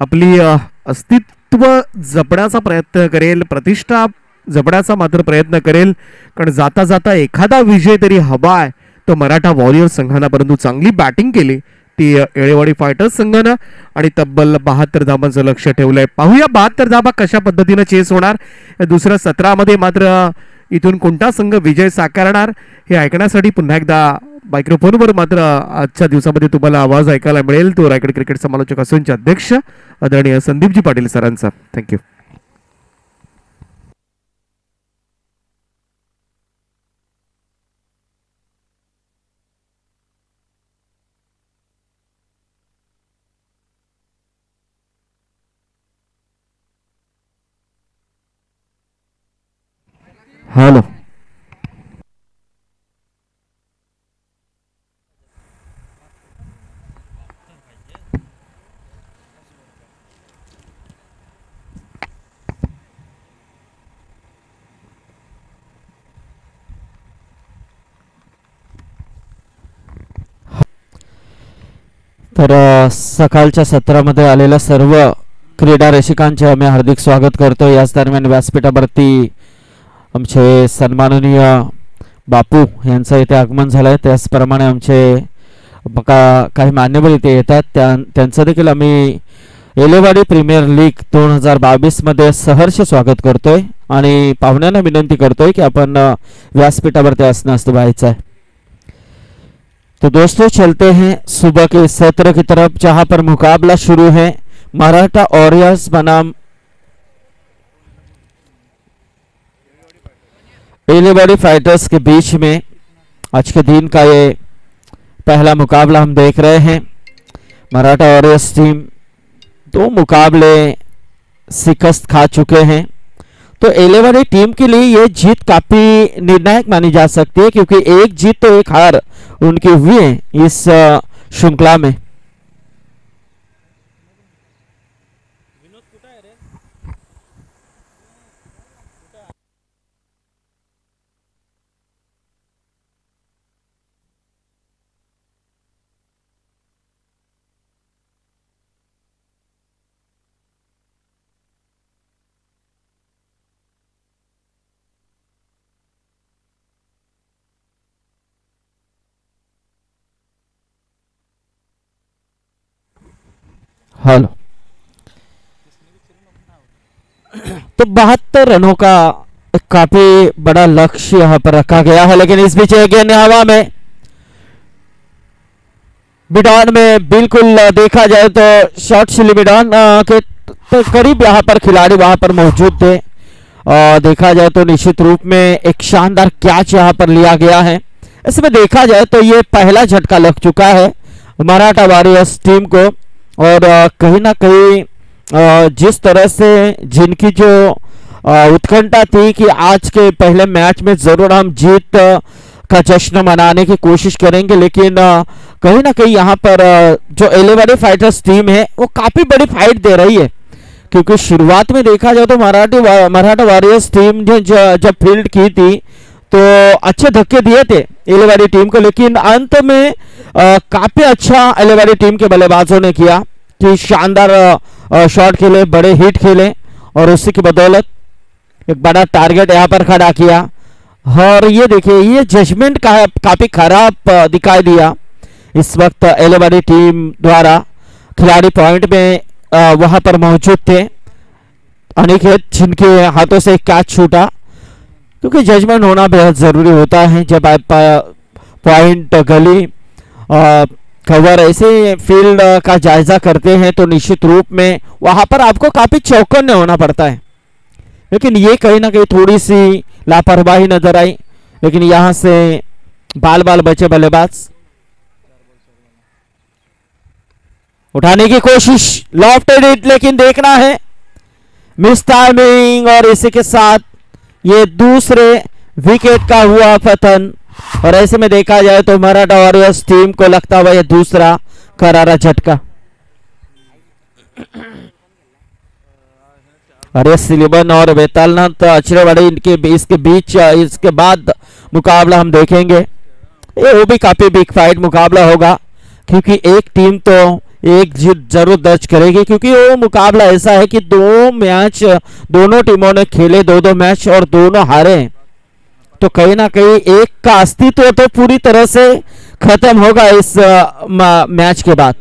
आपली अस्तित्व जपण्याचा प्रयत्न करेल, प्रतिष्ठा जपण्याचा मात्र प्रयत्न करेल. कारण जाता जाता एखादा विजय तरी हवा आहे तो मराठा वॉरियर्स संघानं. परंतु चांगली बॅटिंग केली ती येळेवाडी फायटर्स संघानं आणि तब्बल 72 धावांचं लक्ष ठेवलंय. पाहूया 72 धावा कशा पद्धतीनं चेस होणार. दुसऱ्या सत्रामध्ये मात्र इथून कोणता संघ विजय साकारणार हे ऐकण्यासाठी पुन्हा एकदा मायक्रोफोनवर मात्र आजच्या दिवसामध्ये तुम्हाला आवाज ऐकायला मिळेल तो रायगड क्रिकेट समालोचक असोसिएशनचे अध्यक्ष आदरणीय संदीपजी पाटील सरांचा. थँक्यू. हॅलो, तर सकाळच्या सत्रामध्ये आलेल्या सर्व क्रीडा रसिकांचे आम्ही हार्दिक स्वागत करतो. याच दरम्यान व्यासपीठावरती आमचे सन्माननीय बापू यांचं इथे आगमन झालं आहे. त्याचप्रमाणे आमचे काही मान्यवर इथे येतात, त्यांचं देखील आम्ही येलेवाडी प्रीमियर लीग 2022 मध्ये सहर्ष स्वागत करतोय आणि पाहुण्यांना विनंती करतोय की आपण व्यासपीठावरती असणं असतं व्हायचं है। तो दोस्तों चलते हैं सुबह के सत्र की तरफ, जहां पर मुकाबला शुरू है मराठा वॉरियर्स बनाम येलेवाड़ी फाइटर्स के बीच में। आज के दिन का ये पहला मुकाबला हम देख रहे हैं। मराठा वॉरियर्स टीम दो मुकाबले शिकस्त खा चुके हैं, तो येलेवाड़ी टीम के लिए ये जीत काफी निर्णायक मानी जा सकती है, क्योंकि एक जीत तो एक हार उनकी हुई है इस श्रृंखला में। हेलो, तो 72 रनों का काफी बड़ा लक्ष्य यहां पर रखा गया है, लेकिन इस बीच गेंद हवा में मिडॉन में बिल्कुल देखा जाए तो शॉर्ट सिली मिडॉन के तो करीब यहां पर खिलाड़ी वहां पर मौजूद थे। देखा जाए तो निश्चित रूप में एक शानदार कैच यहां पर लिया गया है। इसमें देखा जाए तो ये पहला झटका लग चुका है मराठा वॉरियर्स टीम को। और कहीं ना कहीं जिस तरह से जिनकी जो उत्कंठा थी कि आज के पहले मैच में जरूर हम जीत का जश्न मनाने की कोशिश करेंगे, लेकिन कहीं ना कहीं यहाँ पर जो एलेवाड़ी फाइटर्स टीम है वो काफी बड़ी फाइट दे रही है, क्योंकि शुरुआत में देखा जाए तो मराठा वॉरियर्स टीम ने जब फील्ड की थी तो अच्छे धक्के दिए थे एलेवाड़ी टीम को, लेकिन अंत में काफी अच्छा एलेवाड़ी टीम के बल्लेबाजों ने किया कि शानदार शॉट खेले, बड़े हिट खेले और उसी की बदौलत एक बड़ा टारगेट यहाँ पर खड़ा किया। और ये देखिए ये जजमेंट काफी खराब दिखाई दिया इस वक्त एलेवाड़ी टीम द्वारा। खिलाड़ी पॉइंट में वहां पर मौजूद थे अनिकेत, जिनके हाथों से कैच छूटा, क्योंकि जजमेंट होना बेहद जरूरी होता है जब आप पॉइंट गली कवर ऐसे फील्ड का जायजा करते हैं तो निश्चित रूप में वहां पर आपको काफी चौकन्ने होना पड़ता है। लेकिन ये कहीं ना कहीं थोड़ी सी लापरवाही नजर आई, लेकिन यहां से बाल बचे बल्लेबाज उठाने की कोशिश, लॉफ्टेड हिट, लेकिन देखना है मिस टाइमिंग और इसी के साथ ये दूसरे विकेट का हुआ पतन। और ऐसे में देखा जाए तो मराठा वॉरियर्स टीम को लगता हुआ ये दूसरा करारा झटका। अरे सिलिबन और वेतालनाथ अचरेवाड़ी इसके बीच इसके बाद मुकाबला हम देखेंगे, ये वो भी काफी बिग फाइट मुकाबला होगा, क्योंकि एक टीम तो एक जीत जरूर दर्ज करेगी, क्योंकि वो मुकाबला ऐसा है कि दोनों टीमों ने खेले 2-2 मैच और दोनों हारे, तो कहीं ना कहीं एक का अस्तित्व तो पूरी तरह से खत्म होगा इस मैच के बाद।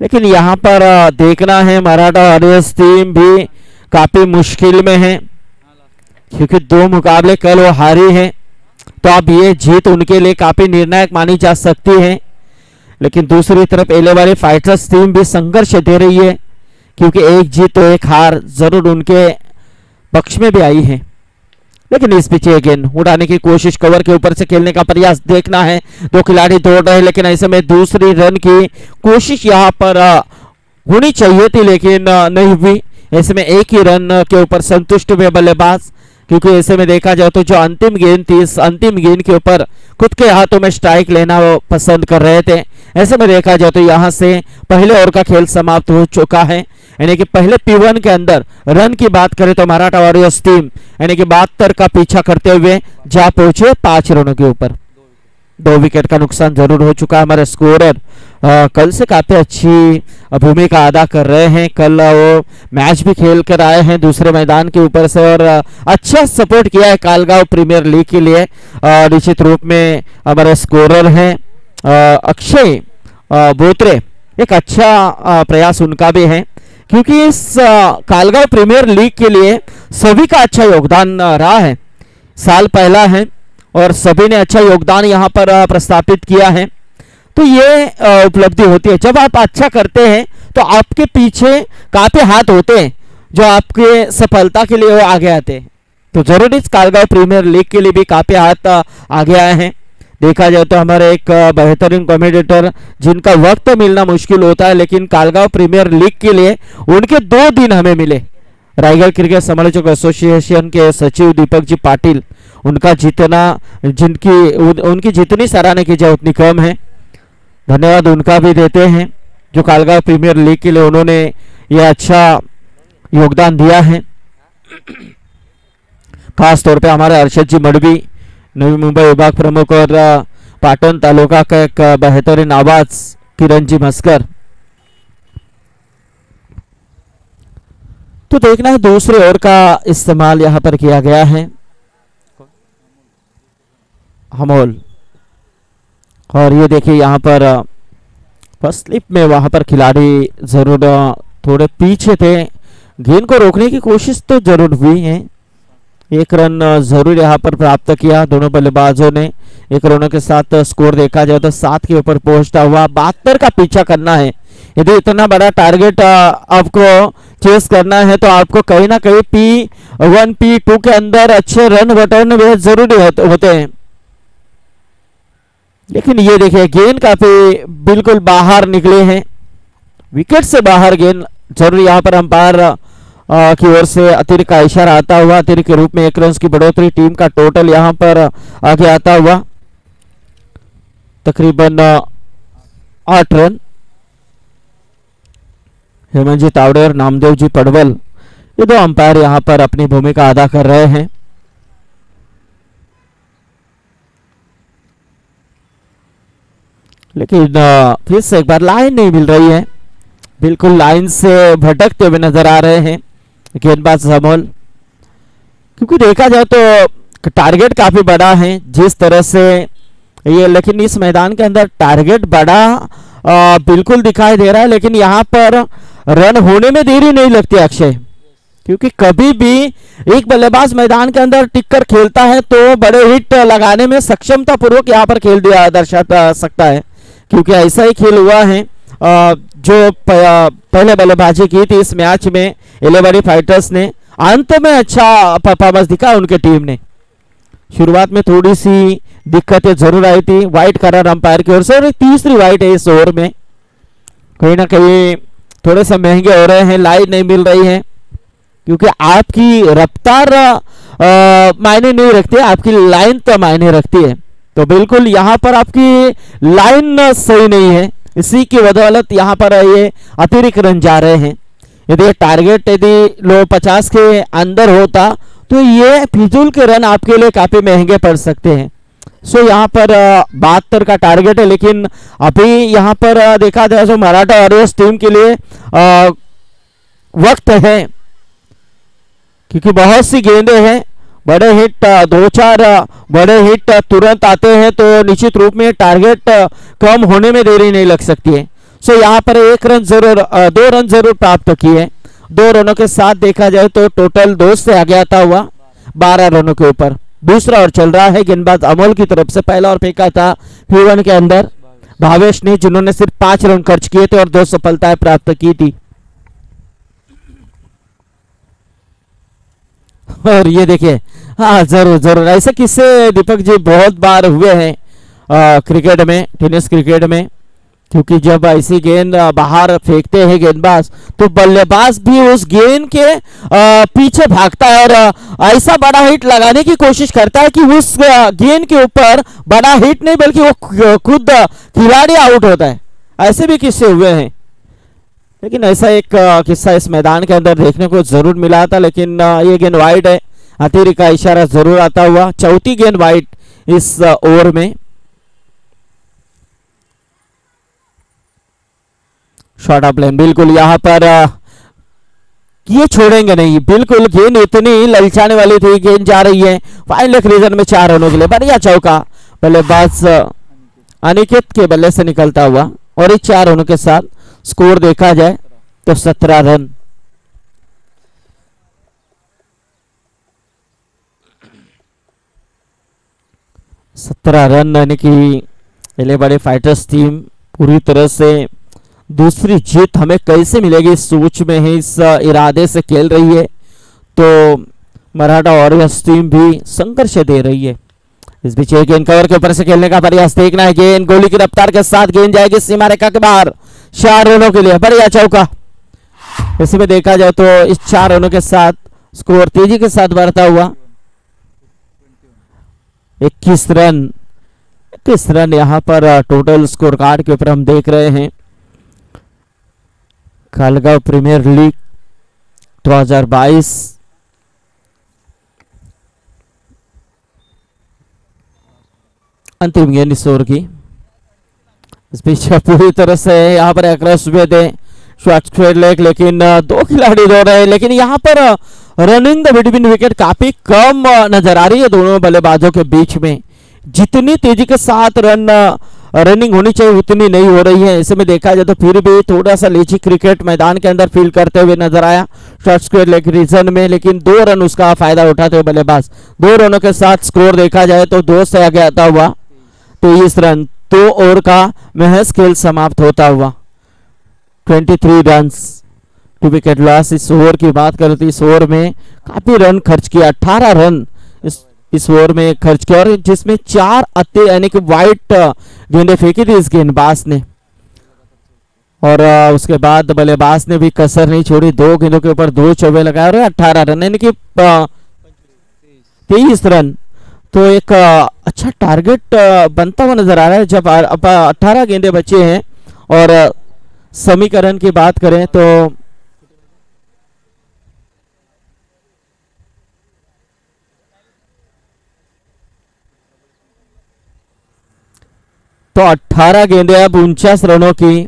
लेकिन यहाँ पर देखना है मराठा वॉरियर्स टीम भी काफी मुश्किल में है, क्योंकि 2 मुकाबले कल वो हारी है, तो अब ये जीत उनके लिए काफी निर्णायक मानी जा सकती है। लेकिन दूसरी तरफ एलेवाड़ी फाइटर्स टीम भी संघर्ष दे रही है, क्योंकि एक जीत तो एक हार जरूर उनके पक्ष में भी आई है। लेकिन इस पीछे गेंद उड़ाने की कोशिश, कवर के ऊपर से खेलने का प्रयास देखना है, 2 खिलाड़ी दौड़ रहे हैं, लेकिन ऐसे में दूसरी रन की कोशिश यहां पर होनी चाहिए थी, लेकिन नहीं हुई। ऐसे में एक ही रन के ऊपर संतुष्ट हुए बल्लेबाज, क्योंकि ऐसे में देखा जाए तो जो अंतिम गेंद थी इस अंतिम गेंद के ऊपर खुद के हाथों में स्ट्राइक लेना वो पसंद कर रहे थे। ऐसे में देखा जाए तो यहां से पहले ओवर का खेल समाप्त हो चुका है, यानी कि पहले P1 के अंदर रन की बात करें तो मराठा वॉरियर्स टीम यानी कि 72 का पीछा करते हुए जा पहुंचे 5 रनों के ऊपर। 2 विकेट का नुकसान जरूर हो चुका है। हमारे स्कोरर कल से काफी अच्छी भूमिका अदा कर रहे हैं, कल वो मैच भी खेल कर आए हैं दूसरे मैदान के ऊपर से और अच्छा सपोर्ट किया है कालगांव प्रीमियर लीग के लिए। निश्चित रूप में हमारे स्कोरर हैं अक्षय बोत्रे, एक अच्छा प्रयास उनका भी है, क्योंकि इस कालगांव प्रीमियर लीग के लिए सभी का अच्छा योगदान रहा है। साल पहला है और सभी ने अच्छा योगदान यहां पर प्रस्तापित किया है, तो ये उपलब्धि होती है। जब आप अच्छा करते हैं तो आपके पीछे काफी हाथ होते हैं जो आपके सफलता के लिए वो आगे आते हैं, तो जरूर इस कालगांव प्रीमियर लीग के लिए भी काफी हाथ आगे आए हैं। देखा जाए तो हमारे एक बेहतरीन कमेंटेटर जिनका वक्त मिलना मुश्किल होता है, लेकिन कालगांव प्रीमियर लीग के लिए उनके 2 दिन हमें मिले। रायगढ़ क्रिकेट समालोचक एसोसिएशन के सचिव दीपक जी पाटिल, उनका उनकी जितनी सराहना की जाए उतनी कम है। धन्यवाद उनका भी देते हैं जो कालगांव प्रीमियर लीग के लिए उन्होंने ये अच्छा योगदान दिया है। खास तौर पे हमारे अर्षद जी मडवी, नवी मुंबई विभाग प्रमुख और पाटन तालुका का एक बेहतरीन आवाज किरण जी मस्कर। तो देखना है दूसरे ओवर का इस्तेमाल यहां पर किया गया है हमोल, और ये देखिए यहां पर फर्स्ट स्लिप में वहां पर खिलाड़ी जरूर थोड़े पीछे थे, गेंद को रोकने की कोशिश तो जरूर हुई है। 1 रन जरूर यहां पर प्राप्त किया दोनों बल्लेबाजों ने। 1 रनों के साथ स्कोर देखा जाए तो 7 के ऊपर पहुंचता हुआ 72 का पीछा करना है। यदि इतना बड़ा टारगेट आपको चेस करना है तो आपको कहीं ना कहीं P1 P2 के अंदर अच्छे रन बटन बेहद जरूरी होते हैं। लेकिन ये देखिए गेंद काफी बिल्कुल बाहर निकले हैं, विकेट से बाहर गेंद। जरूर यहाँ पर अंपायर की ओर से अतिरिक्त का इशारा आता हुआ, अतिरिक्त के रूप में 1 रन की बढ़ोतरी, टीम का टोटल यहाँ पर आगे आता हुआ तकरीबन 8 रन। हेमंत जी तावड़े और नामदेव जी पडवल ये दो अंपायर यहाँ पर अपनी भूमिका अदा कर रहे हैं। लेकिन फिर से एक बार लाइन नहीं मिल रही है, बिल्कुल लाइन से भटकते हुए नजर आ रहे हैं गेंदबाज अमोल। क्योंकि देखा जाए तो टारगेट काफी बड़ा है जिस तरह से ये, लेकिन इस मैदान के अंदर टारगेट बड़ा बिल्कुल दिखाई दे रहा है, लेकिन यहाँ पर रन होने में देरी नहीं लगती अक्षय। क्योंकि कभी भी एक बल्लेबाज मैदान के अंदर टिककर खेलता है तो बड़े हिट लगाने में सक्षमता पूर्वक यहाँ पर खेल दिया दर्शा सकता है। क्योंकि ऐसा ही खेल हुआ है जो पहले बल्लेबाजी की थी इस मैच में एलेवाड़ी फाइटर्स ने, अंत में अच्छा परफॉर्मेंस दिखा उनके टीम ने। शुरुआत में थोड़ी सी दिक्कतें जरूर आई थी, वाइट करार अंपायर की ओर से, और तीसरी वाइट है इस ओवर में। कहीं ना कहीं थोड़े से महंगे हो रहे हैं, लाइन नहीं मिल रही है। क्योंकि आपकी रफ्तार मायने नहीं रखती है, आपकी लाइन तो मायने रखती है। तो बिल्कुल यहाँ पर आपकी लाइन सही नहीं है, इसी की बदौलत यहाँ पर ये अतिरिक्त रन जा रहे हैं। यदि टारगेट यदि लो 50 के अंदर होता तो ये फिजूल के रन आपके लिए काफी महंगे पड़ सकते हैं। सो यहाँ पर 72 का टारगेट है, लेकिन अभी यहाँ पर देखा जाए तो मराठा वॉरियर्स टीम के लिए वक्त है, क्योंकि बहुत सी गेंदें हैं। बड़े हिट 2-4 बड़े हिट तुरंत आते हैं तो निश्चित रूप में टारगेट कम होने में देरी नहीं लग सकती है। सो यहाँ पर 1 रन जरूर 2 रन जरूर प्राप्त किए। 2 रनों के साथ देखा जाए तो टोटल 2 से आगे आता हुआ 12 रनों के ऊपर। दूसरा ओवर चल रहा है, गेंदबाज अमोल की तरफ से पहला ओवर फेंका था P1 के अंदर भावेश ने, जिन्होंने सिर्फ 5 रन खर्च किए थे और 2 सफलताएं प्राप्त की थी। और ये देखिए, हाँ जरूर जरूर ऐसे किस्से दीपक जी बहुत बार हुए हैं क्रिकेट में, टेनिस क्रिकेट में। क्योंकि जब ऐसी गेंद बाहर फेंकते हैं गेंदबाज तो बल्लेबाज भी उस गेंद के पीछे भागता है और ऐसा बड़ा हिट लगाने की कोशिश करता है कि उस गेंद के ऊपर बड़ा हिट नहीं बल्कि वो खुद खिलाड़ी आउट होता है। ऐसे भी किस्से हुए हैं, लेकिन ऐसा एक किस्सा इस मैदान के अंदर देखने को जरूर मिला था। लेकिन ये गेंद वाइड है, अतिरिक्त का इशारा जरूर आता हुआ। चौथी गेंद वाइड इस ओवर में। शॉर्ट ऑफ लेन, बिल्कुल यहाँ पर ये छोड़ेंगे नहीं, बिल्कुल गेंद इतनी ललचाने वाली थी, गेंद जा रही है फाइन लेग रीजन में 4 रनों के लिए। बढ़िया चौका बल्लेबाज अनिकेत के बल्ले से निकलता हुआ, और इस 4 रनों के साथ स्कोर देखा जाए तो 17 रन। यानी कि एलेवाड़ी फाइटर्स टीम पूरी तरह से दूसरी जीत हमें कैसे मिलेगी इस सोच में है, इस इरादे से खेल रही है। तो मराठा वॉरियर्स टीम भी संघर्ष दे रही है। इस बीच एक गेंद कवर के ऊपर से खेलने का प्रयास देखना है। गेंद गोली की रफ्तार के साथ गेंद जाएगी सीमा रेखा के बाहर 4 रनों के लिए। बढ़िया चौका। इसमें देखा जाए तो इस 4 रनों के साथ स्कोर तेजी के साथ बढ़ता हुआ 21 रन यहां पर टोटल स्कोर कार्ड के ऊपर हम देख रहे हैं। खालगांव प्रीमियर लीग 2022 अंतिम गेंद इस ओवर की। इस बीच पूरी तरह से यहाँ पर अक्रस हुए थे शॉर्ट लेग, लेकिन 2 खिलाड़ी दौड़ रहे हैं। लेकिन यहाँ पर रनिंग द बिटवीन विकेट काफी कम नजर आ रही है दोनों बल्लेबाजों के बीच में। जितनी तेजी के साथ रनिंग होनी चाहिए उतनी नहीं हो रही है। ऐसे में देखा जाए तो फिर भी थोड़ा सा लेजी क्रिकेट मैदान के अंदर फील करते हुए नजर आया शॉर्ट स्क्वायर लेग रीजन में, लेकिन 2 रन उसका फायदा उठाते हुए बल्लेबाज। 2 रनों के साथ स्कोर देखा जाए तो 2 से आगे आता हुआ 23 रन। 2 ओवर का महज खेल समाप्त होता हुआ 23 रन 2 विकेट लॉस। इस ओवर की बात करें तो इस ओवर में काफी रन खर्च किया, 18 रन इस ओवर में खर्च किया, और जिसमें 4 अत्ते यानी कि वाइट गेंदें फेंकी थी इस गेंदबाज ने। और उसके बाद बल्लेबाज ने भी कसर नहीं छोड़ी, 2 गेंदों के ऊपर 2 चौके लगाए और 18 रन यानी कि 23 रन। तो एक अच्छा टारगेट बनता हुआ नजर आ रहा है जब 18 गेंदें बचे हैं। और समीकरण की बात करें तो 18 गेंदें, अब 49 रनों की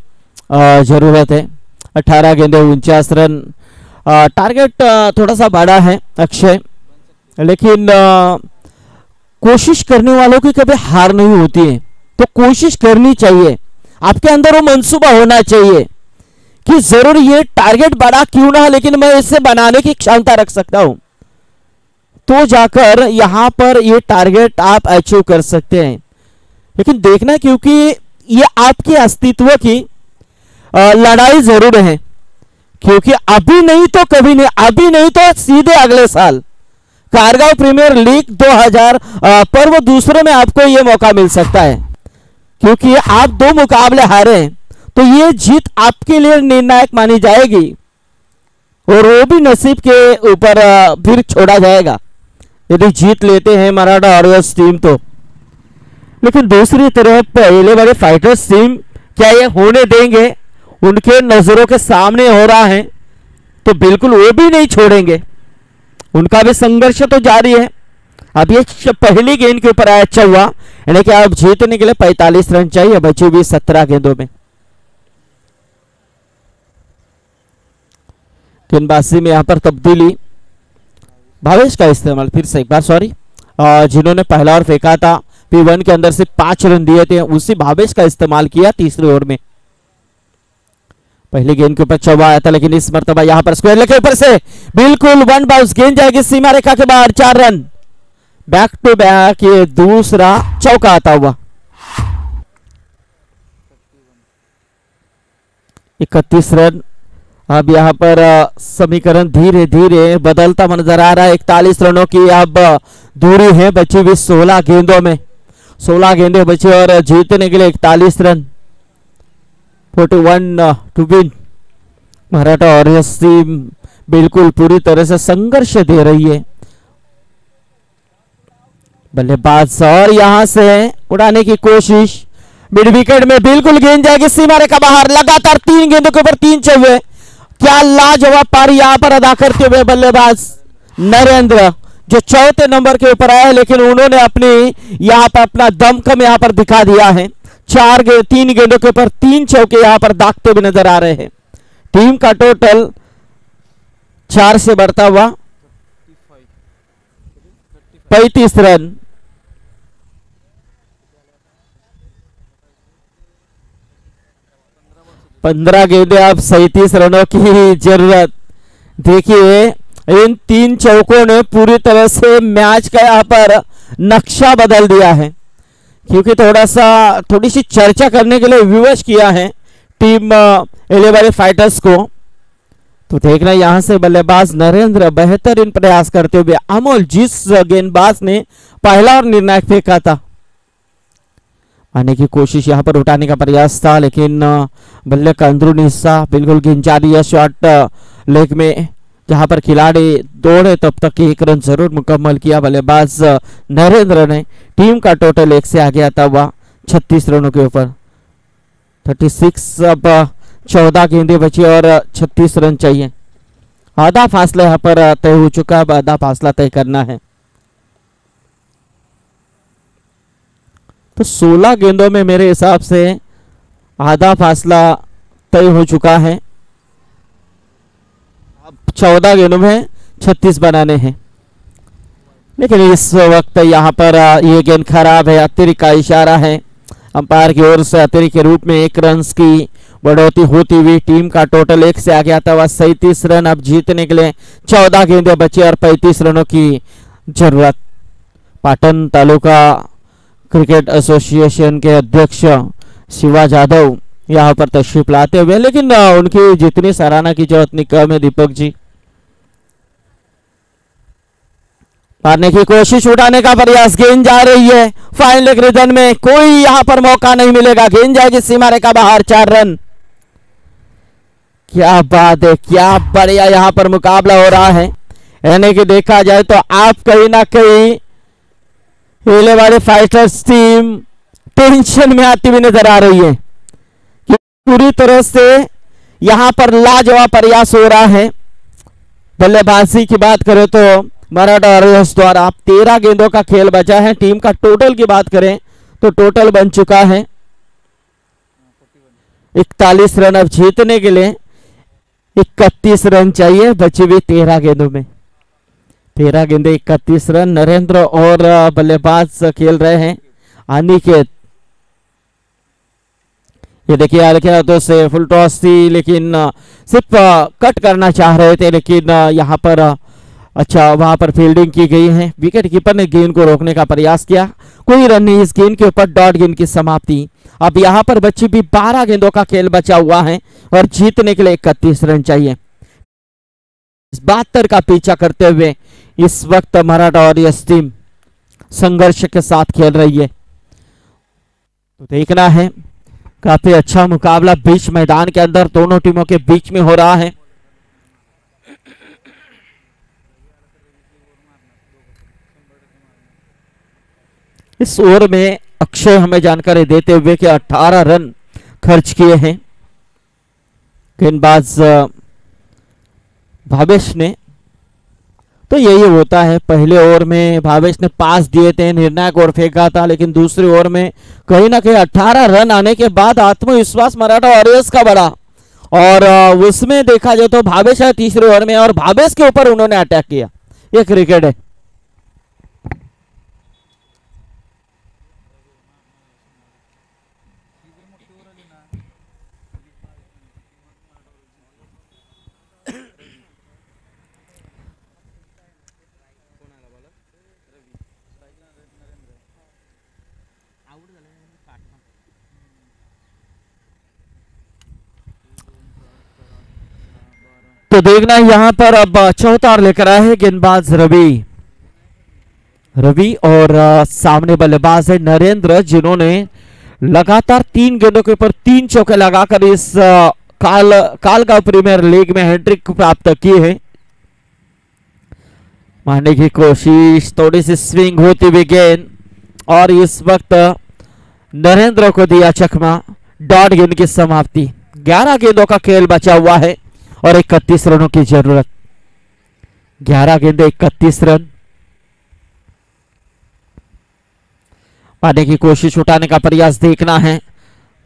जरूरत है। 18 गेंदें 49 रन, टारगेट थोड़ा सा बड़ा है अक्षय, लेकिन कोशिश करने वालों की कभी हार नहीं होती है। तो कोशिश करनी चाहिए, आपके अंदर वो मंसूबा होना चाहिए कि जरूर ये टारगेट बड़ा क्यों ना, लेकिन मैं इसे बनाने की क्षमता रख सकता हूं, तो जाकर यहां पर ये टारगेट आप अचीव कर सकते हैं। लेकिन देखना, क्योंकि ये आपके अस्तित्व की लड़ाई जरूर है, क्योंकि अभी नहीं तो कभी नहीं, अभी नहीं तो सीधे अगले साल कारगांव प्रीमियर लीग 2000 पर्व दूसरे में आपको यह मौका मिल सकता है, क्योंकि आप 2 मुकाबले हारे हैं। तो ये जीत आपके लिए निर्णायक मानी जाएगी और वो भी नसीब के ऊपर फिर छोड़ा जाएगा यदि जीत लेते हैं मराठा वॉरियर्स टीम तो। लेकिन दूसरी तरफ पहले वाले फाइटर्स टीम क्या ये होने देंगे? उनके नजरों के सामने हो रहा है तो बिल्कुल वो भी नहीं छोड़ेंगे, उनका भी संघर्ष तो जारी है। अब ये पहली गेंद के ऊपर आया चौवा, यानी कि अब जीतने के लिए 45 रन चाहिए बची हुई 17 गेंदों में। गेंदबाजी में यहां पर तब्दीली, भावेश का इस्तेमाल, फिर से एक बार सॉरी, जिन्होंने पहला ओवर फेंका था P1 के अंदर से 5 रन दिए थे, उसी भावेश का इस्तेमाल किया तीसरे ओवर में। पहली गेंद के ऊपर चौवा आया था, लेकिन इस मर्तबा यहां पर स्क्वायर लेग के ऊपर से बिल्कुल 1 बाउंस, गेंद जाएगी सीमा रेखा के बाहर, 4 रन। बैक टू बैक ये दूसरा चौका आता हुआ। 31 रन। अब यहां पर समीकरण धीरे धीरे बदलता नजर आ रहा है। 41 रनों की अब दूरी है बची हुई 16 गेंदों में, 16 गेंदें बची और जीतने के लिए 41 run, 41 to win. Maratha warriors team बिल्कुल पूरी तरह से संघर्ष दे रही है। बल्लेबाज और यहां से उड़ाने की कोशिश, मिड विकेट में बिल्कुल गेंद जाएगी सीमा रेखा बाहर। लगातार 3 गेंदों के ऊपर 3 चौके, क्या लाजवाब पारी यहां पर अदा करते हुए बल्लेबाज नरेंद्र, जो चौथे नंबर के ऊपर आए, लेकिन उन्होंने अपनी यहां पर अपना दमखम यहां पर दिखा दिया है। 3 गेंदों के ऊपर 3 चौके यहां पर दागते हुए नजर आ रहे हैं। टीम का टोटल 4 से बढ़ता हुआ 35 रन। पंद्रह गेंदें, अब 37 रनों की जरूरत। देखिए इन 3 चौकों ने पूरी तरह से मैच का यहां पर नक्शा बदल दिया है, क्योंकि थोड़ी सी चर्चा करने के लिए विवश किया है टीम एलेवाले फाइटर्स को। तो देखना यहां से बल्लेबाज नरेंद्र बेहतरीन प्रयास करते हुए, अमोल जिस गेंदबाज ने पहला और निर्णायक फेंका था, आने की कोशिश यहां पर उठाने का प्रयास था, लेकिन बल्ले का अंदरूनी हिस्सा बिल्कुल गिंजा दिया शॉट लेग में। जहां पर खिलाड़ी दौड़े तब तक 1 रन जरूर मुकम्मल किया बल्लेबाज नरेंद्र ने। टीम का टोटल 1 से आगे आता हुआ 36 रनों के ऊपर 36। अब 14 गेंदें बची और 36 रन चाहिए। आधा फासला यहां पर तय हो चुका, अब आधा फासला तय करना है। तो 16 गेंदों में मेरे हिसाब से आधा फासला तय हो चुका है। अब 14 गेंदों में 36 बनाने हैं, लेकिन इस वक्त यहां पर ये गेंद खराब है। अतिरिक्त का इशारा है अंपायर की ओर से। अतिरिक्त के रूप में 1 रन की बढ़ोतरी होती हुई टीम का टोटल 1 से आगे आता हुआ 37 रन। अब जीतने के लिए 14 गेंदें बची और 35 रनों की जरूरत। पाटन तालुका क्रिकेट एसोसिएशन के अध्यक्ष शिवा यादव यहां पर तशरीफ लाते हुए, लेकिन उनकी जितनी सराहना की जो उतनी कम है दीपक जी। मारने की कोशिश, उठाने का प्रयास, गेंद जा रही है फाइन लेग रीजन में, कोई यहां पर मौका नहीं मिलेगा, गेंद जाएगी सीमा रेखा बाहर, 4 रन। क्या बात है, क्या बढ़िया यहां पर मुकाबला हो रहा है। यानी कि देखा जाए तो आप कहीं ना कहीं हिले वाले फाइटर्स टीम टेंशन में आती हुई नजर आ रही है कि पूरी तरह से यहां पर लाजवाब प्रयास हो रहा है। बल्लेबाजी की बात करें तो मराठा वॉरियर्स द्वारा 13 गेंदों का खेल बचा है। टीम का टोटल की बात करें तो टोटल बन चुका है 41 रन। अब जीतने के लिए 31 रन चाहिए, बची हुई 13 गेंदों में, 13 गेंदे 31 रन। नरेंद्र और बल्लेबाज खेल रहे हैं अनिकेत। ये देखिए हल्के हाथों से फुल टॉस थी, लेकिन सिर्फ कट करना चाह रहे थे, लेकिन यहाँ पर अच्छा वहां पर फील्डिंग की गई है। विकेट कीपर ने गेंद को रोकने का प्रयास किया, कोई रन नहीं, इस गेंद के ऊपर डॉट गेंद की समाप्ति। अब यहाँ पर बच्ची भी 12 गेंदों का खेल बचा हुआ है और जीतने के लिए 31 रन चाहिए। 72 का पीछा करते हुए इस वक्त मराठा वॉरियर्स टीम संघर्ष के साथ खेल रही है। तो देखना है, काफी अच्छा मुकाबला बीच मैदान के अंदर दोनों टीमों के बीच में हो रहा है। इस ओवर में अक्षय हमें जानकारी देते हुए कि 18 रन खर्च किए हैं गेंदबाज भावेश ने। तो यही होता है, पहले ओवर में भावेश ने पास दिए थे, निर्णायक ओवर फेंका था, लेकिन दूसरे ओवर में कहीं ना कहीं 18 रन आने के बाद आत्मविश्वास मराठा वॉरियर्स का बढ़ा और उसमें देखा जाए तो भावेश है तीसरे ओवर में और भावेश के ऊपर उन्होंने अटैक किया। ये क्रिकेट है। तो देखना है यहां पर अब चौतार लेकर आए हैं गेंदबाज रवि और सामने बल्लेबाज है नरेंद्र, जिन्होंने लगातार 3 गेंदों के ऊपर 3 चौके लगाकर इस कालगांव प्रीमियर लीग में हैट्रिक प्राप्त की है। मारने की कोशिश, थोड़ी सी स्विंग होती हुई गेंद और इस वक्त नरेंद्र को दिया चकमा, डॉट गेंद की समाप्ति। 11 गेंदों का खेल बचा हुआ है और 31 रनों की जरूरत। 11 गेंदे 31 रन। पाने की कोशिश, उठाने का प्रयास, देखना है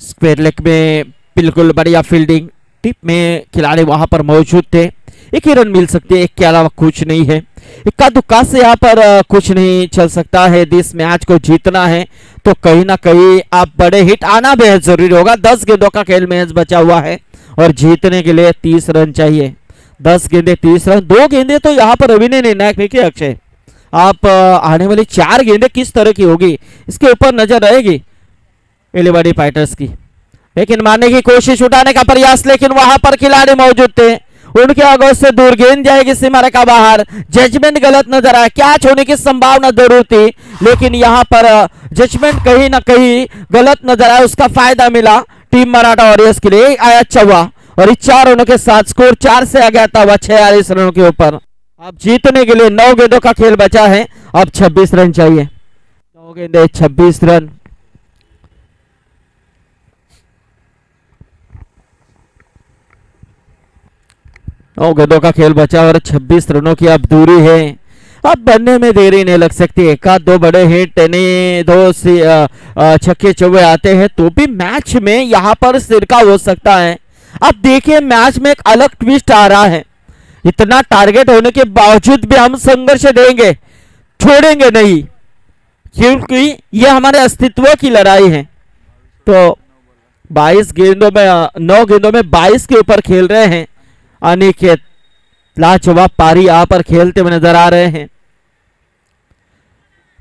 स्क्वायर लेग में बिल्कुल बढ़िया फील्डिंग, टिप में खिलाड़ी वहां पर मौजूद थे। 1 ही रन मिल सकती है, 1 के अलावा कुछ नहीं है। इक्का दुक्का से यहाँ पर कुछ नहीं चल सकता है। इस मैच को जीतना है तो कहीं ना कहीं आप बड़े हिट आना बेहद जरूरी होगा। 10 गेंदों का खेल मैच बचा हुआ है और जीतने के लिए 30 रन चाहिए। 10 गेंदे 30 रन। 2 गेंदे तो यहाँ पर रवि ने निर्णायक फेंकी। अक्षय, आप आने वाली 4 गेंदें किस तरह की होगी इसके ऊपर नजर रहेगी एलिवाडी फाइटर्स की। लेकिन मारने की कोशिश, उठाने का प्रयास, लेकिन वहां पर खिलाड़ी मौजूद थे, उनके आगोश से दूर, गेंद जाएगी सीमा रेखा बाहर। जजमेंट गलत नजर आया, कैच होने की संभावना जरूर थी, लेकिन यहां पर जजमेंट कहीं ना कहीं गलत नजर आया, उसका फायदा मिला टीम मराठा वॉरियर्स के लिए। आया 4 और 4 रनों के साथ स्कोर 4 से आ गया था वह 46 रनों के ऊपर। अब जीतने के लिए 9 गेंदों का खेल बचा है, अब 26 रन चाहिए। 9 गेंदे 26 रन। गेंदों का खेल बचा और 26 रनों की अब दूरी है। अब बनने में देरी नहीं लग सकती। 1-2 बड़े हिट, 2 छक्के चौके आते हैं तो भी मैच में यहां पर सिरका हो सकता है। अब देखिए मैच में एक अलग ट्विस्ट आ रहा है। इतना टारगेट होने के बावजूद भी हम संघर्ष देंगे, छोड़ेंगे नहीं, क्योंकि ये हमारे अस्तित्व की लड़ाई है। तो 22 गेंदों में 9 गेंदों में 22 के ऊपर खेल रहे हैं अनिकेत। लाजवाब पारी यहां पर खेलते हुए नजर आ रहे हैं।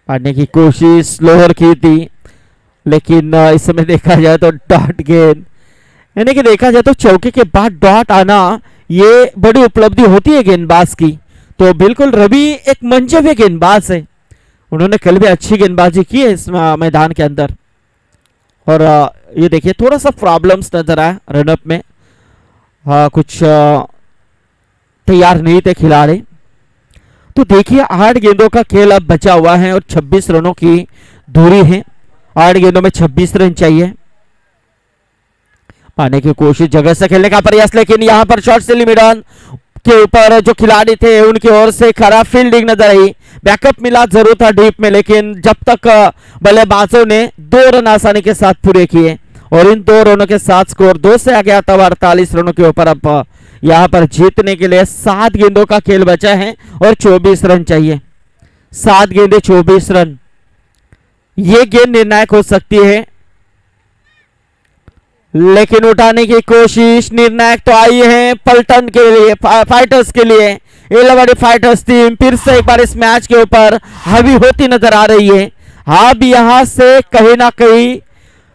पाने की कोशिश स्लोअर की थी, लेकिन इस समय देखा जाए तो डॉट गेंद, यानी कि देखा जाए तो चौके के बाद डॉट आना ये बड़ी उपलब्धि होती है गेंदबाज की। तो बिल्कुल रवि एक मंजे हुए गेंदबाज है, उन्होंने कल भी अच्छी गेंदबाजी की है इस मैदान के अंदर। और ये देखिए थोड़ा सा प्रॉब्लम्स नजर आया रनअप में, कुछ तैयार नहीं थे खिलाड़ी। तो देखिए 8 गेंदों का खेल अब बचा हुआ है और 26 रनों की दूरी है। 8 गेंदों में 26 रन चाहिए। पाने की कोशिश, जगह से खेलने का प्रयास, लेकिन यहां पर शॉर्ट से लिमिट के ऊपर जो खिलाड़ी थे उनकी ओर से खराब फील्डिंग नजर आई। बैकअप मिला जरूर था डीप में, लेकिन जब तक बल्लेबाजों ने 2 रन आसानी के साथ पूरे किए और इन 2 रनों के साथ स्कोर 2 से आ गया तब 48 रनों के ऊपर। अब यहां पर जीतने के लिए 7 गेंदों का खेल बचा है और 24 रन चाहिए। 7 गेंदे 24 रन, ये गेंद निर्णायक हो सकती है, लेकिन उठाने की कोशिश निर्णायक तो आई है पलटन के लिए, फाइटर्स के लिए। इलाहाबादी फाइटर्स टीम फिर से एक बार इस मैच के ऊपर हावी होती नजर आ रही है। अब यहां से कहीं ना कहीं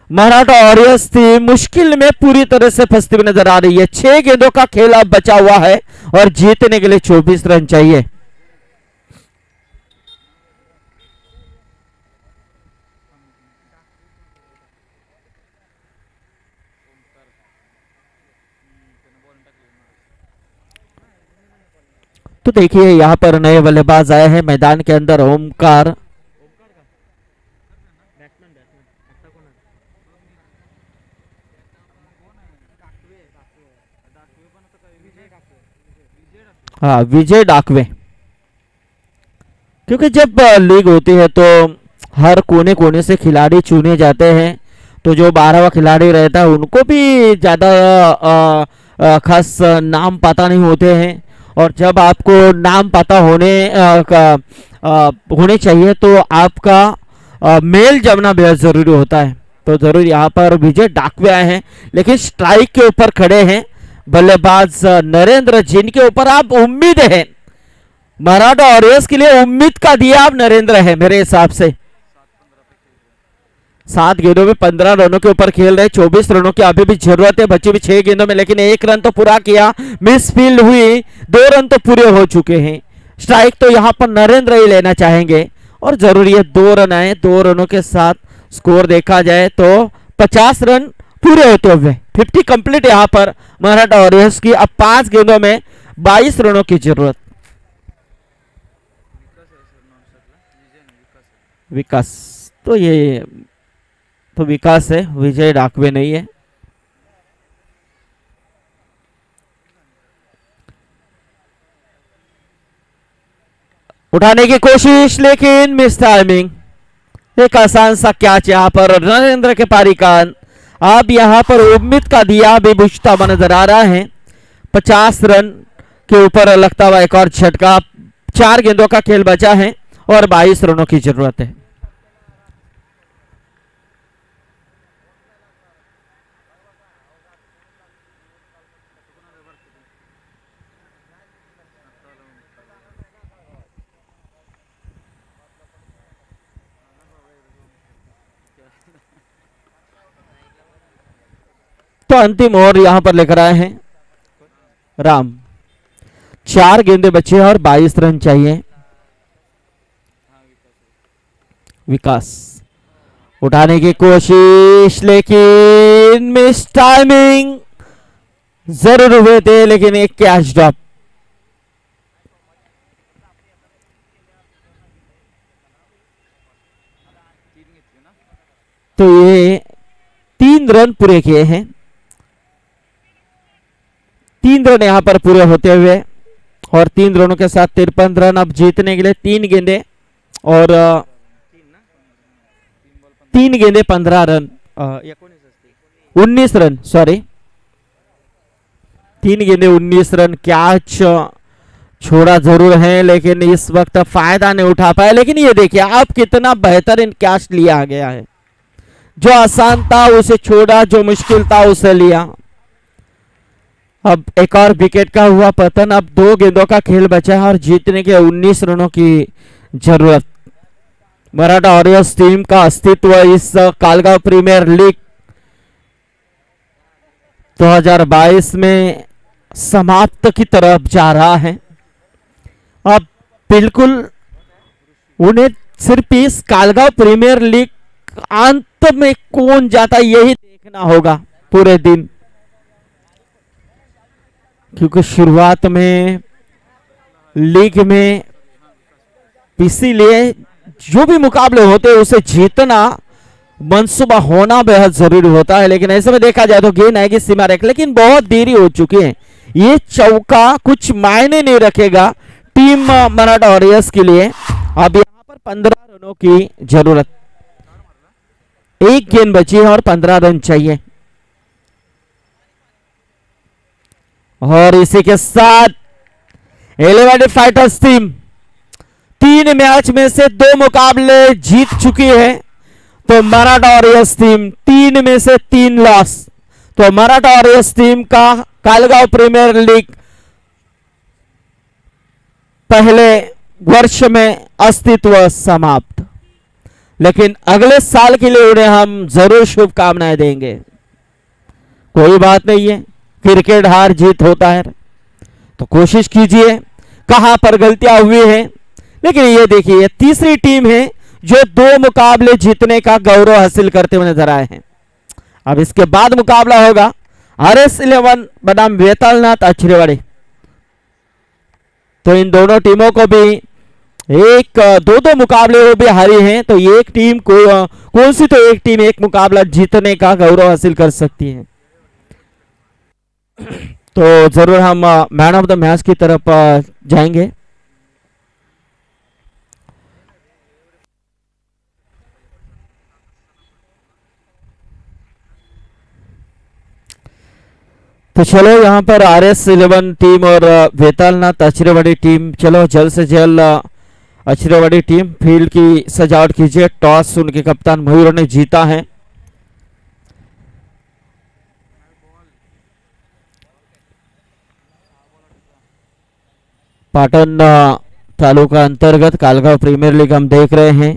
मराठा वॉरियर्स टीम मुश्किल में पूरी तरह से फंसती हुई नजर आ रही है। 6 गेंदों का खेल अब बचा हुआ है और जीतने के लिए 24 रन चाहिए। तो देखिए यहां पर नए बल्लेबाज आए हैं मैदान के अंदर। ओमकार, हाँ विजय डाकवे। क्योंकि जब लीग होती है तो हर कोने कोने से खिलाड़ी चुने जाते हैं, तो जो 12वां खिलाड़ी रहता है उनको भी ज्यादा खास नाम पता नहीं होते हैं। और जब आपको नाम पता होने चाहिए तो आपका मेल जमना बेहद जरूरी होता है। तो जरूर यहाँ पर विजय डाकवे आए हैं, लेकिन स्ट्राइक के ऊपर खड़े हैं बल्लेबाज नरेंद्र, जिनके ऊपर आप उम्मीद है, मराठा वॉरियर्स के लिए उम्मीद का दिया आप नरेंद्र है मेरे हिसाब से। 7 गेंदों में 15 रनों के ऊपर खेल रहे। 24 रनों की अभी भी जरूरत है, बची भी 6 गेंदों में, लेकिन 1 रन तो पूरा किया, मिस फील्ड हुई, 2 रन तो पूरे हो चुके हैं। स्ट्राइक तो यहां पर नरेंद्र ही लेना चाहेंगे और जरूरी है 2 रन आए। 2 रनों के साथ स्कोर देखा जाए तो 50 रन पूरे होते हुए 50 कंप्लीट यहां पर मराठा वॉरियर्स की। अब 5 गेंदों में 22 रनों की जरूरत। विकास, तो ये तो विकास है, विजय डाकवे नहीं है। उठाने की कोशिश, लेकिन मिस टाइमिंग। एक आसान सा कैच यहां पर नरेंद्र के पारीकान। अब यहां पर उम्मीद का दिया भी बुझता हुआ नजर आ रहा है। 50 रन के ऊपर लगता हुआ एक और झटका। 4 गेंदों का खेल बचा है और 22 रनों की जरूरत है। तो अंतिम ओवर यहां पर लेकर आए हैं राम। 4 गेंदे बचे और 22 रन चाहिए। विकास उठाने की कोशिश, लेकिन मिस टाइमिंग। जरूर हुए थे, लेकिन एक कैच ड्रॉप। तो ये 3 रन पूरे किए हैं। 3 रन यहां पर पूरे होते हुए और 3 रनों के साथ 53 रन। अब जीतने के लिए 3 गेंदे और 3 गेंदे 15 रन, 19 रन, सॉरी 3 गेंदे 19 रन। कैच छोड़ा जरूर है, लेकिन इस वक्त फायदा नहीं उठा पाया। लेकिन ये देखिए अब कितना बेहतरीन कैच लिया गया है। जो आसान था उसे छोड़ा, जो मुश्किल था उसे लिया। अब एक और विकेट का हुआ पतन। अब 2 गेंदों का खेल बचा है और जीतने के 19 रनों की जरूरत। मराठा वॉरियर्स टीम का अस्तित्व इस कालगांव प्रीमियर लीग 2022 में समाप्त की तरफ जा रहा है। अब बिल्कुल उन्हें सिर्फ इस कालगांव प्रीमियर लीग अंत में कौन जाता यही देखना होगा पूरे दिन, क्योंकि शुरुआत में लीग में इसीलिए जो भी मुकाबले होते हैं उसे जीतना मंसूबा होना बेहद जरूरी होता है। लेकिन ऐसे में देखा जाए तो गेंद आएगी सीमा रेखा, लेकिन बहुत देरी हो चुकी है। ये चौका कुछ मायने नहीं रखेगा टीम मराठा वॉरियर्स के लिए। अब यहां पर 15 रनों की जरूरत, एक गेंद बची है और 15 रन चाहिए। और इसी के साथ एलिवेटेड फाइटर्स टीम 3 मैच में से 2 मुकाबले जीत चुकी है, तो मराठा वॉरियर्स टीम 3 में से 3 लॉस। तो मराठा वॉरियर्स टीम का कालगांव प्रीमियर लीग पहले वर्ष में अस्तित्व समाप्त, लेकिन अगले साल के लिए उन्हें हम जरूर शुभकामनाएं देंगे। कोई बात नहीं है, क्रिकेट हार जीत होता है, तो कोशिश कीजिए कहां पर गलतियां हुई हैं। लेकिन ये देखिए, ये तीसरी टीम है जो 2 मुकाबले जीतने का गौरव हासिल करते हुए नजर आए हैं। अब इसके बाद मुकाबला होगा RS11 बनाम वेतालनाथ अचरेवाड़ी। तो इन दोनों टीमों को भी एक 2-2 मुकाबले वो भी हारी हैं, तो एक टीम कौन सी, तो एक टीम एक मुकाबला जीतने का गौरव हासिल कर सकती है। तो जरूर हम मैन ऑफ द मैच की तरफ जाएंगे। तो चलो यहाँ पर RS11 टीम और वेतालनाथ अचरेवाड़ी टीम, चलो जल्द से जल्द अचरेवाड़ी टीम फील्ड की सजावट कीजिए। टॉस उनके कप्तान मयूर ने जीता है। पाटन तालुका अंतर्गत कालगांव प्रीमियर लीग हम देख रहे हैं।